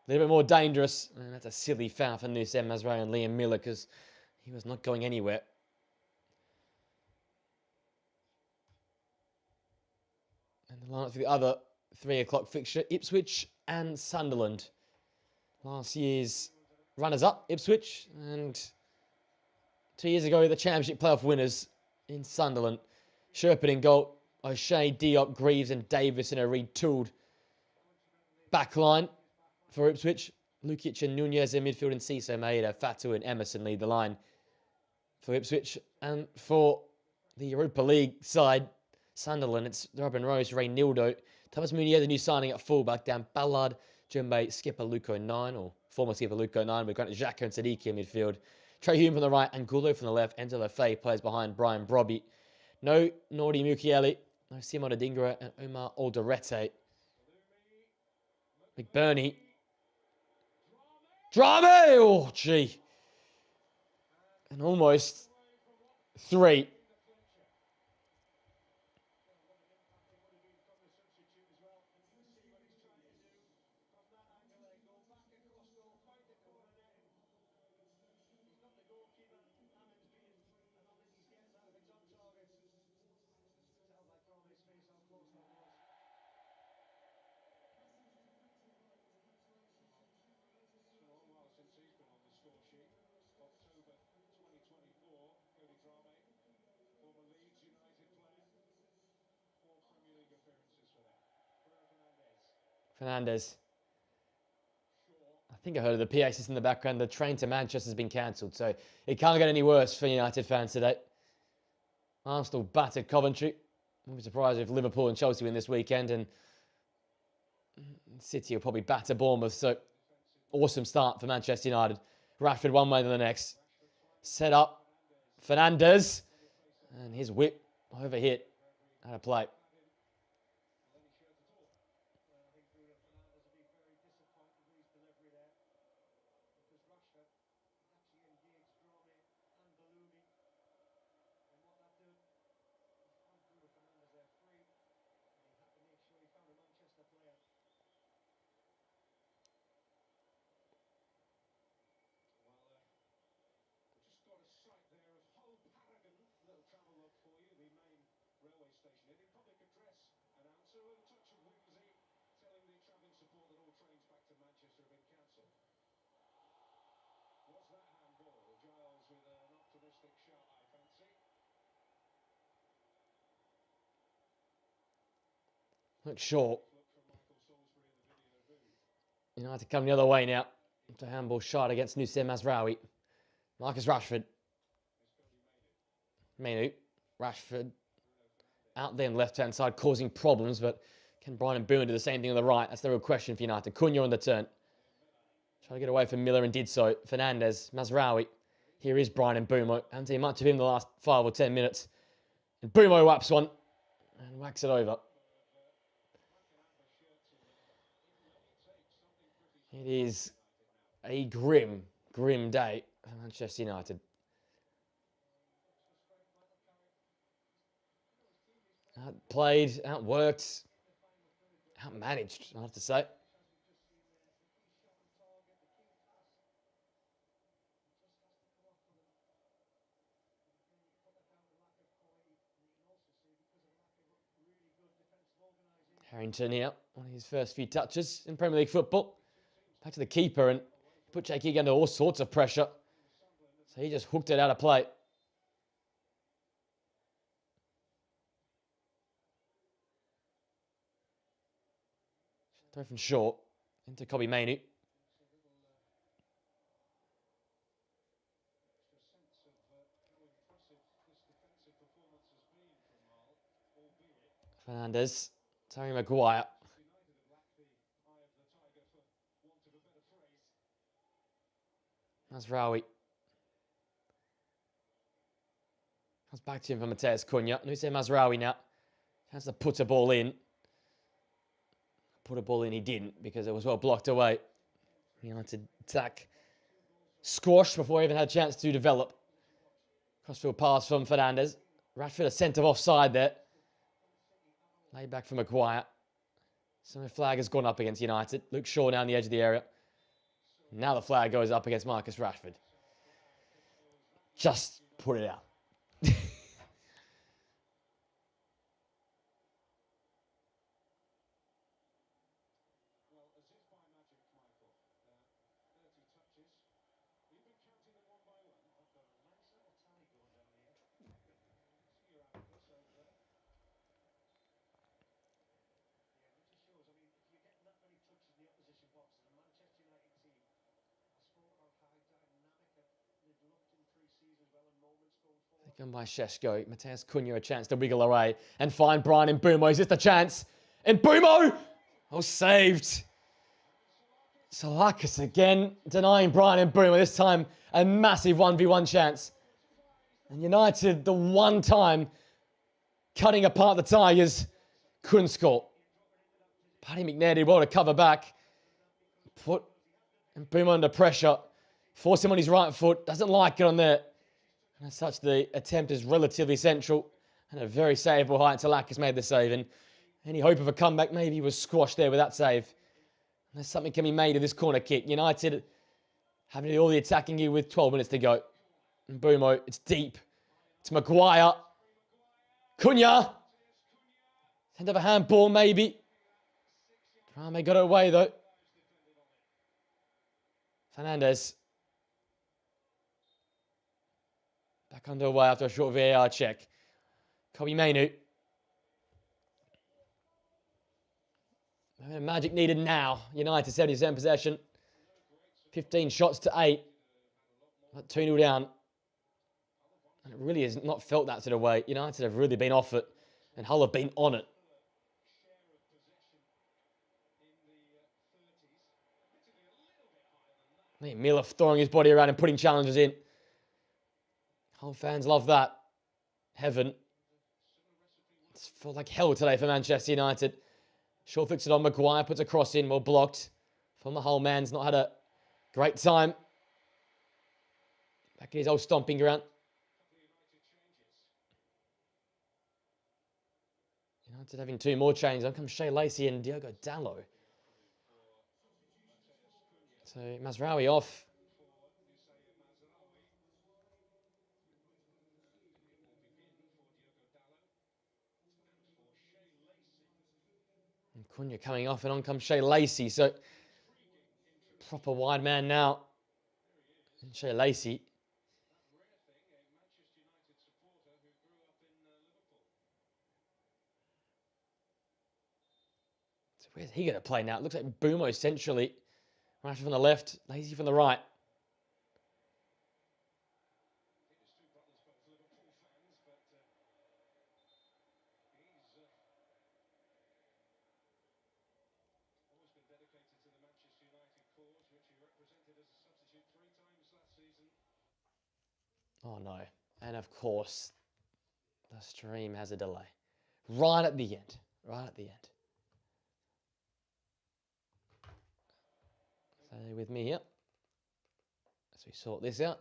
A little bit more dangerous. And that's a silly foul for Nusayr Mazraoui and Liam Miller because he was not going anywhere. And the line up for the other 3 o'clock fixture, Ipswich and Sunderland. Last year's runners-up, Ipswich, and 2 years ago, the Championship playoff winners in Sunderland. Sherpin in goal, O'Shea, Diop, Greaves and Davis in a retooled backline for Ipswich. Lukic and Nunez in midfield and Cisse, Maeda, Fatu and Emerson lead the line for Ipswich. And for the Europa League side, Sunderland, it's Robin Rose, Reynildo, Thomas Munier, the new signing at fullback, Dan Ballard, Jumbe, skipper Luko 9, or former skipper Luko 9, we've got Xhaka and Sadiki in midfield. Trey Hume from the right, Angulo from the left, Enzo Lefebvre plays behind Brian Brobby. No Nordi Mukiele, no Simon Adingra and Omar Alderete. McBurney. Drame! Oh, gee. And almost 3. Fernandez. I think I heard of the PA system in the background. The train to Manchester has been cancelled, so it can't get any worse for United fans today. Arsenal battered Coventry. Wouldn't be surprised if Liverpool and Chelsea win this weekend, and City will probably batter Bournemouth. So, awesome start for Manchester United. Rashford one way to the next. Set up. Fernandez. And his whip overhit. Out of play. Looks short. United come the other way now. After handball shot against Nusayr Mazraoui. Marcus Rashford. Mainu. Rashford. Out there on the left-hand side, causing problems, but can Brian Mbeumo do the same thing on the right? That's the real question for United. Cunha on the turn. Trying to get away from Miller and did so. Fernandez. Mazraoui. Here is Brian Mbeumo. Haven't seen much of him the last 5 or 10 minutes. And Mbeumo whaps one and whacks it over. It is a grim, grim day for Manchester United. Outplayed, outworked, outmanaged, I have to say. Harrington here on his first few touches in Premier League football. Back to the keeper and put Jake Egan under all sorts of pressure. So he just hooked it out of play. Throw from short into Kobbie Mainoo. Fernandez. Terry Maguire. Mazraoui. Comes back to him for Matheus Cunha. Nusayr Mazraoui now. Has to put a ball in. Put a ball in, he didn't, because it was well blocked away. United attack squashed before he even had a chance to develop. Crossfield pass from Fernandez. Rashford a centre offside there. Laid back from Maguire. So the flag has gone up against United. Luke Shaw now on the edge of the area. Now the flag goes up against Marcus Rashford. Just put it out. Taken by Šeško. Matheus Cunha a chance to wiggle away and find Brian Mbeumo. Is this the chance? Mbeumo! Oh, saved. Salakas again, denying Brian Mbeumo. This time, a massive 1v1 chance. And United, the one time cutting apart the Tigers, couldn't score. Paddy McNair did well to cover back. Put Mbeumo under pressure. Force him on his right foot. Doesn't like it on there. And as such, the attempt is relatively central. And a very savable height. Salakas made the save. And any hope of a comeback maybe was squashed there with that save. Unless something can be made of this corner kick. United having to do all the attacking here with 12 minutes to go. Mbeumo, it's deep. It's Maguire. Cunha. End of a handball maybe. Drame got it away though. Fernandez. Back underway after a short VAR check. Kobbie Mainoo. Magic needed now. United 70% possession. 15 shots to 8. 2-0 down. And it really has not felt that sort of way. United have really been off it. And Hull have been on it. I think Miller throwing his body around and putting challenges in. Hull fans love that. Heaven. It's felt like hell today for Manchester United. Shaw flicks it on Maguire, puts a cross in, well blocked. From the Hull man's not had a great time. Back in his old stomping ground. United having 2 more changes. On comes Shea Lacey and Diogo Dalot. So Mazraoui off. Cunha coming off, and on comes Shea Lacey. So, proper wide man now. And Shea Lacey. So where's he going to play now? It looks like Bumo centrally. Rashford from the left, Lacey from the right. Oh no. And of course, the stream has a delay. Right at the end. Right at the end. Stay with me here as we sort this out.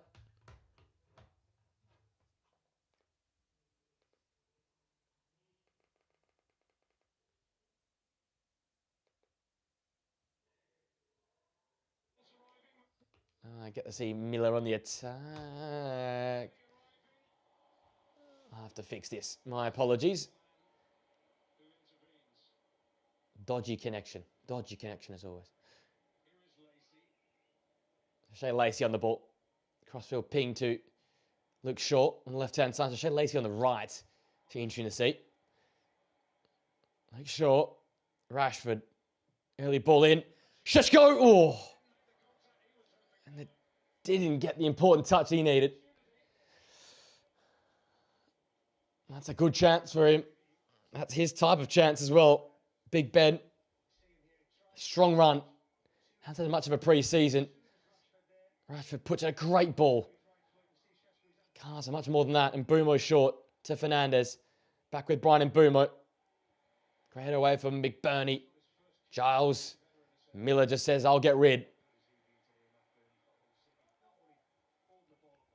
I get to see Miller on the attack. I have to fix this. My apologies. Dodgy connection. Dodgy connection as always. Shea Lacey on the ball. Crossfield ping to Luke Shaw on the left-hand side. So Shea Lacey on the right. Interesting to see. Luke Shaw. Rashford. Early ball in. Sheshko. Oh. And it didn't get the important touch he needed. That's a good chance for him. That's his type of chance as well. Big Ben. Strong run. Hasn't had much of a pre-season. Rashford puts in a great ball. Can't ask much more than that. And Bumo short to Fernandez. Back with Brian and Bumo. Great head away from McBurney. Giles. Miller just says, I'll get rid.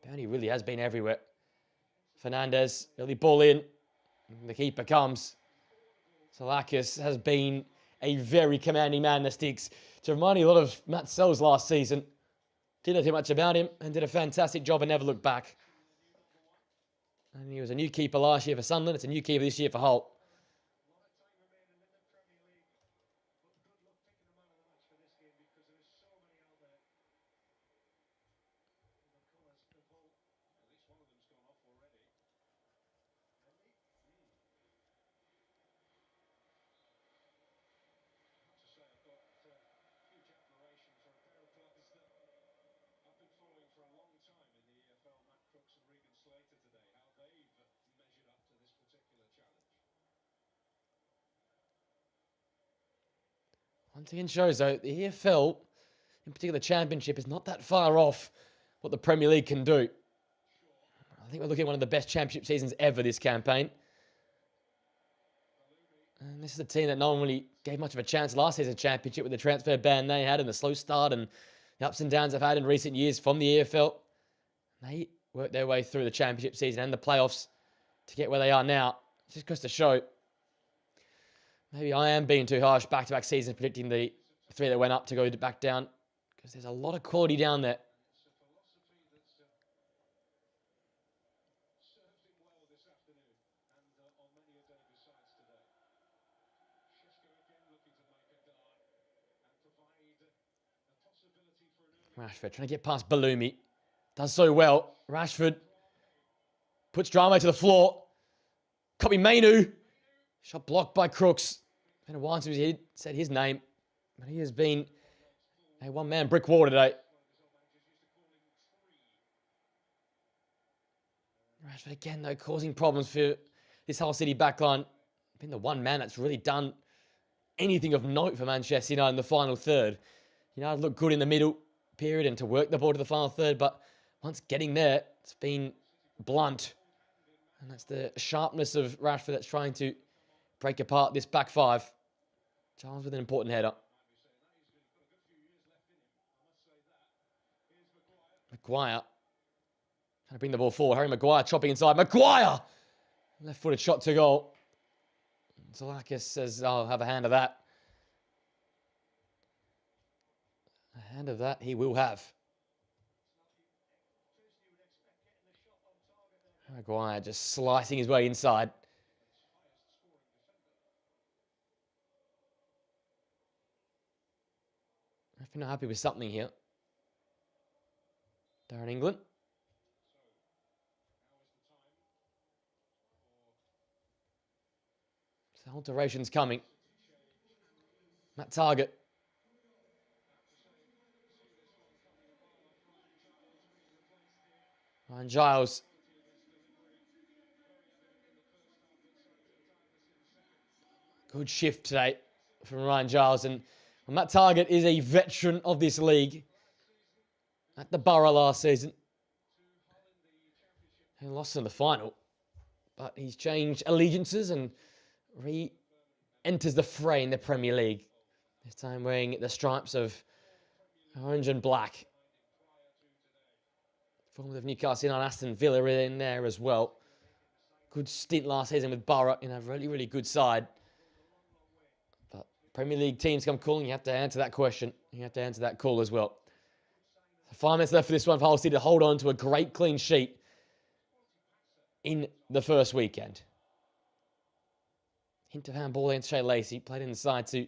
Burney really has been everywhere. Fernandez, early ball in. The keeper comes. Salakis has been a very commanding man in the sticks. To remind you a lot of Matt Sells last season. Didn't know too much about him and did a fantastic job and never looked back. And he was a new keeper last year for Sunderland. It's a new keeper this year for Hull. Once again shows, though, the EFL, in particular the Championship, is not that far off what the Premier League can do. I think we're looking at one of the best Championship seasons ever this campaign. And this is a team that no one really gave much of a chance last season's Championship with the transfer ban they had and the slow start and the ups and downs they've had in recent years from the EFL. They worked their way through the Championship season and the playoffs to get where they are now. It just goes to show. Maybe I am being too harsh back-to-back seasons predicting the three that went up to go back down because there's a lot of quality down there. Rashford trying to get past Balumi. Does so well. Rashford puts Drame to the floor. Copy Mainu. Shot blocked by Crooks. Been a while since he said his name. But he has been a one-man brick wall today. Rashford again, though, causing problems for this Hull City backline. Been the one man that's really done anything of note for Manchester United in the final third. United looked good in the middle period and to work the ball to the final third, but once getting there, it's been blunt. And that's the sharpness of Rashford that's trying to break apart this back five. Giles with an important header. Maguire trying to bring the ball forward. Harry Maguire chopping inside. Maguire! Left-footed shot to goal. Salakis says, I'll have a hand of that. A hand of that he will have. Maguire just slicing his way inside. If you're not happy with something here. Darren England. So alterations coming. Matt Target. Ryan Giles. Good shift today from Ryan Giles. And Matt Target is a veteran of this league. At the Borough last season. He lost in the final. But he's changed allegiances and re-enters the fray in the Premier League. This time wearing the stripes of orange and black. Former of Newcastle and Aston Villa in there as well. Good stint last season with Borough in a really, really good side. But Premier League teams come calling, you have to answer that question. You have to answer that call as well. 5 minutes left for this one for Hull City to hold on to a great clean sheet in the first weekend. Hint of handball into Shea Lacey. Played inside to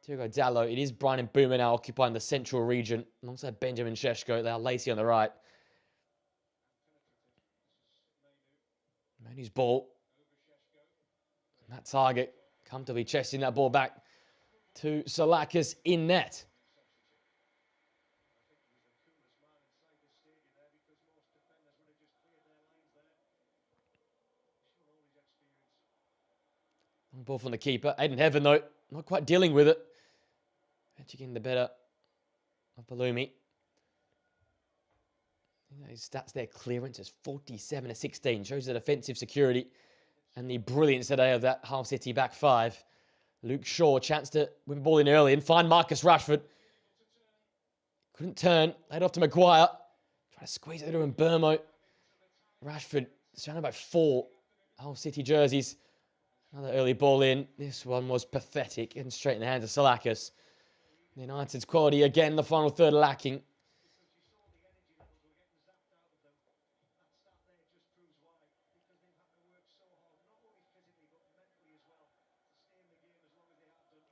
Diogo Dallo. It is Brian and Boomer now occupying the central region alongside Benjamin Sheshko. They are Lacey on the right. Manu's ball. And that Target comfortably chesting that ball back to Salakis in net. Long ball from the keeper. Aiden Heaven, though, not quite dealing with it. Getting the better of Balumi. His stats there, clearance is 47-16. Shows the defensive security and the brilliance today of that Hull City back five. Luke Shaw, chance to win the ball in early and find Marcus Rashford. Couldn't turn. Laid off to Maguire. Trying to squeeze it through in Burmo. Rashford surrounded by 4 Hull City jerseys. Another early ball in. This one was pathetic and straight in the hands of Salakis. United's quality again, the final third lacking.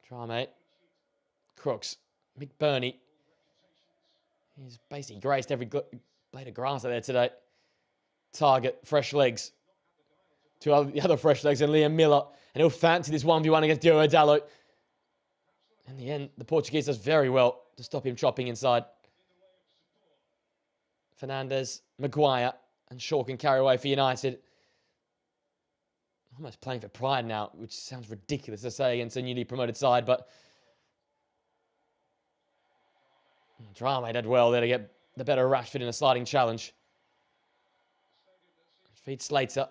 Try, mate. Crooks. McBurney. He's basically graced every blade of grass out there today. Target, fresh legs. The other fresh legs and Liam Miller. And he'll fancy this 1v1 against Diogo Dallo. In the end, the Portuguese does very well to stop him chopping inside. Fernandes, Maguire, and Shaw can carry away for United. Almost playing for pride now, which sounds ridiculous to say against a newly promoted side, but Drame did well there to get the better Rashford in a sliding challenge. Feed Slater.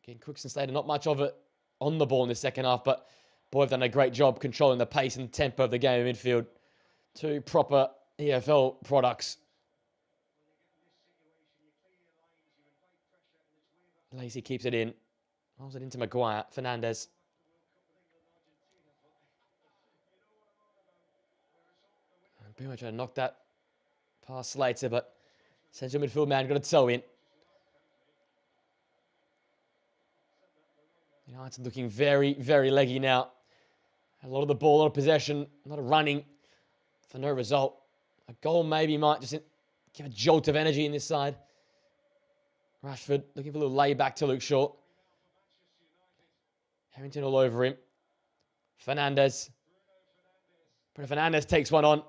Again, Crooks and Slater, not much of it on the ball in the second half, but boy, have done a great job controlling the pace and tempo of the game in midfield. 2 proper EFL products. Lacey keeps it in. Rolls it into Maguire. Fernandes. And Boomer trying to knock that past Slater, but central midfield man got a toe in. United looking very, very leggy now. A lot of the ball, a lot of possession, a lot of running for no result. A goal maybe might just give a jolt of energy in this side. Rashford looking for a little lay back to Luke Shaw. Harrington all over him. Fernandes. Bruno Fernandes takes one on.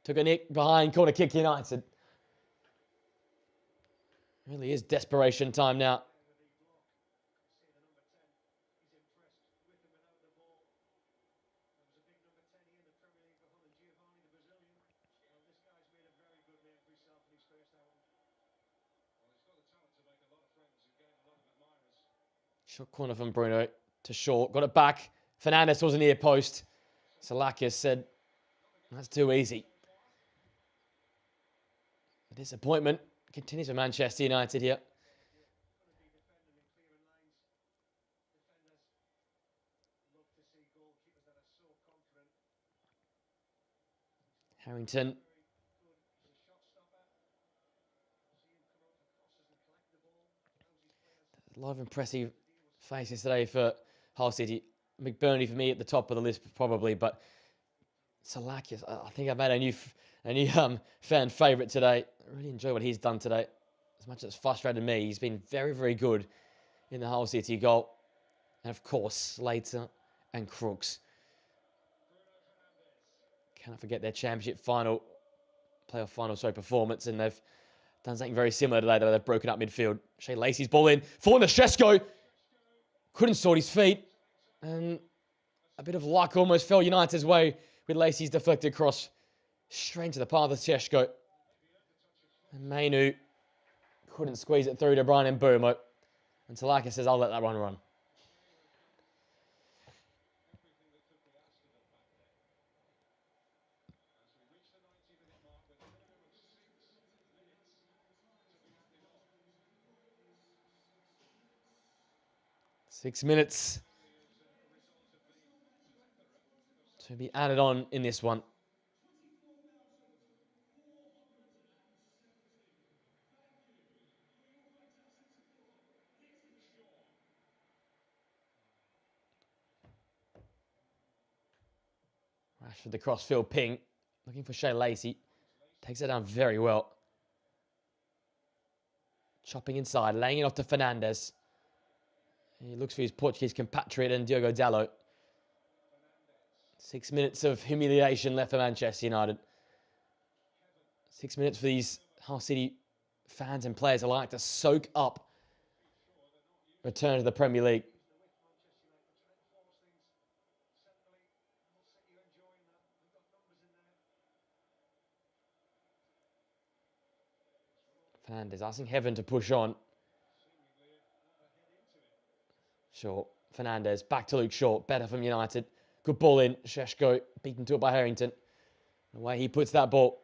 Took a nick behind, corner kick United. Really is desperation time now. Short corner from Bruno to Shaw. Got it back. Fernandes was near post. Salakis said, that's too easy. The disappointment continues for Manchester United here. Harrington. A lot of impressive faces today for Hull City. McBurney for me at the top of the list probably, but Salakis, I think I've made a new fan favourite today. I really enjoy what he's done today. As much as it's frustrated me, he's been very, very good in the Hull City goal. And of course, Slater and Crooks. Cannot forget their championship playoff final, performance. And they've done something very similar today, though. They've broken up midfield. Shea Lacey's ball in. For Nasheshko. Couldn't sort his feet. And a bit of luck almost fell United's way with Lacey's deflected cross straight into the path of Sheshko. And Mainu couldn't squeeze it through to Brian Mbumo. And Talaka says, I'll let that one run. Six minutes to be added on in this one. Rashford, the crossfield ping. Looking for Shea Lacey. Takes it down very well. Chopping inside, laying it off to Fernandes. He looks for his Portuguese compatriot and Diogo Dalot. 6 minutes of humiliation left for Manchester United. 6 minutes for these Hull City fans and players alike to soak up return to the Premier League. Fernandes asking Heaven to push on. Shaw, Fernandes, back to Luke Shaw, better from United. Good ball in, Sheshko beaten to it by Harrington. The way he puts that ball.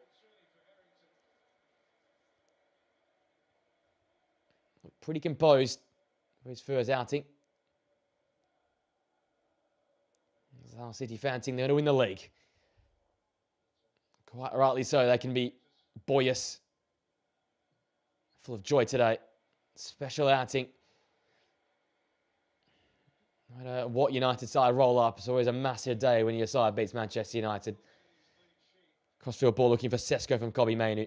Pretty composed for his first outing. Hull City fans think they're going to win the league. Quite rightly so, they can be boisterous. Full of joy today. Special outing. No matter what United side roll up, it's always a massive day when your side beats Manchester United. Crossfield ball looking for Sesko from Kobbie Mainoo.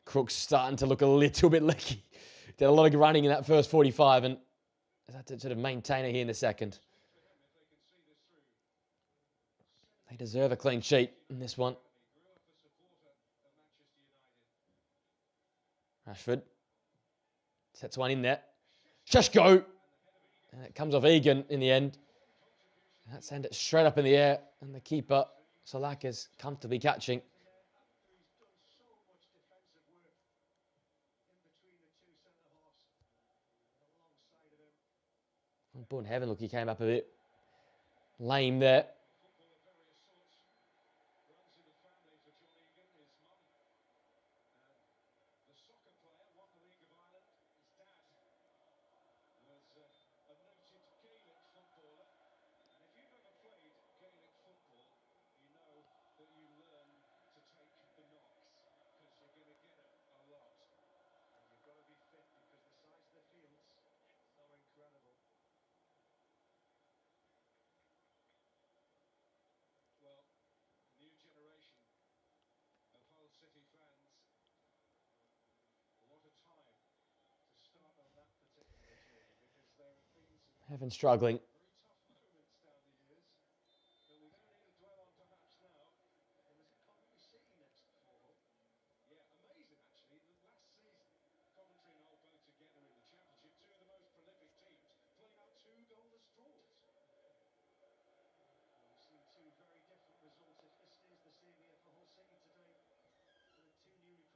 Crooks starting to look a little bit leaky. Did a lot of running in that first 45 and has had to sort of maintain it here in the second. They deserve a clean sheet in this one. Rashford sets one in there. Sheshko! And it comes off Egan in the end. And that sends it straight up in the air. And the keeper, Salaka's comfortably catching. Born Heaven, look, he came up a bit lame there. Heaven struggling.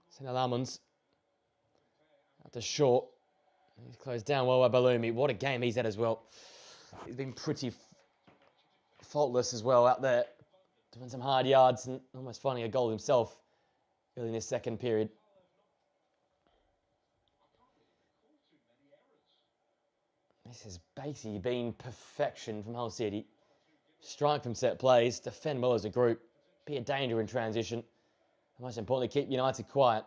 Senna Lamons out to short. He's closed down well by Balumi. What a game he's had as well. He's been pretty faultless as well out there. Doing some hard yards and almost finding a goal himself early in this second period. This has basically been perfection from Hull City. Strike from set plays, defend well as a group, be a danger in transition, and most importantly, keep United quiet.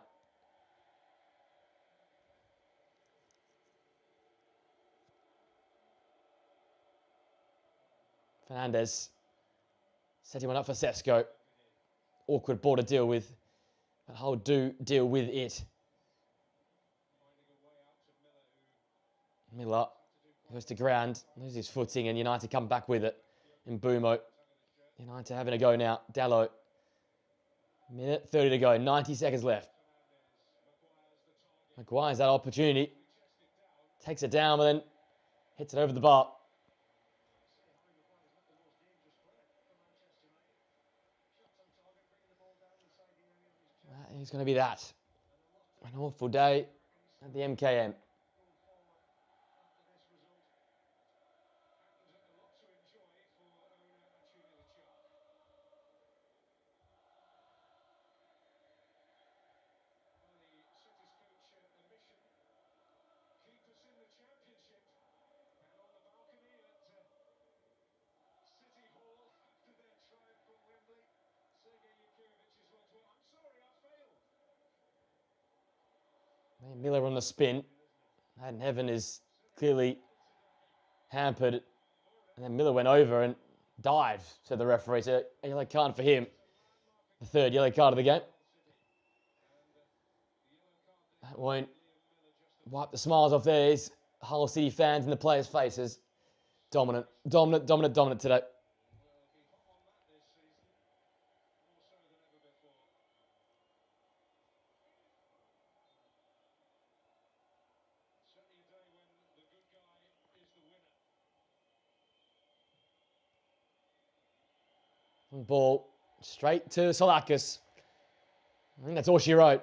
Fernandes setting one up for Sesko. awkward ball to deal with. But Hull do deal with it. Miller goes to ground, loses his footing, and United come back with it. And Mbumo. United having a go now. Dallo. Minute 30 to go, 90 seconds left. Maguire's that opportunity. Takes it down, but then hits it over the bar. That is going to be that. An awful day at the MKM. Miller on the spin. And Heaven is clearly hampered. And then Miller went over and dived, said the referee. So a yellow card for him. The third yellow card of the game. That won't wipe the smiles off these Hull City fans and the players' faces. Dominant today. Ball straight to Solakis. I think that's all she wrote.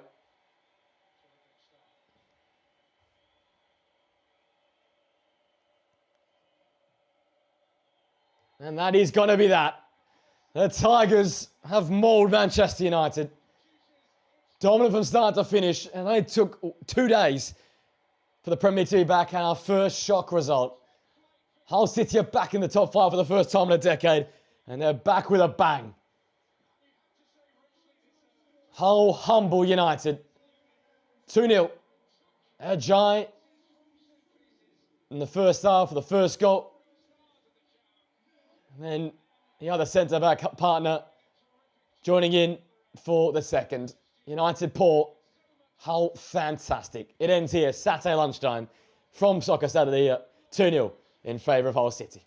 And that is going to be that. The Tigers have mauled Manchester United. Dominant from start to finish. And it took 2 days for the Premier League to be back and our first shock result. Hull City are back in the top 5 for the first time in a decade. And they're back with a bang. Hull humble United. 2-0. Ajay in the first half for the first goal. And then the other centre-back partner joining in for the second. United poor. Hull fantastic. It ends here Saturday lunchtime from Soccer Saturday here. 2-0 in favour of Hull City.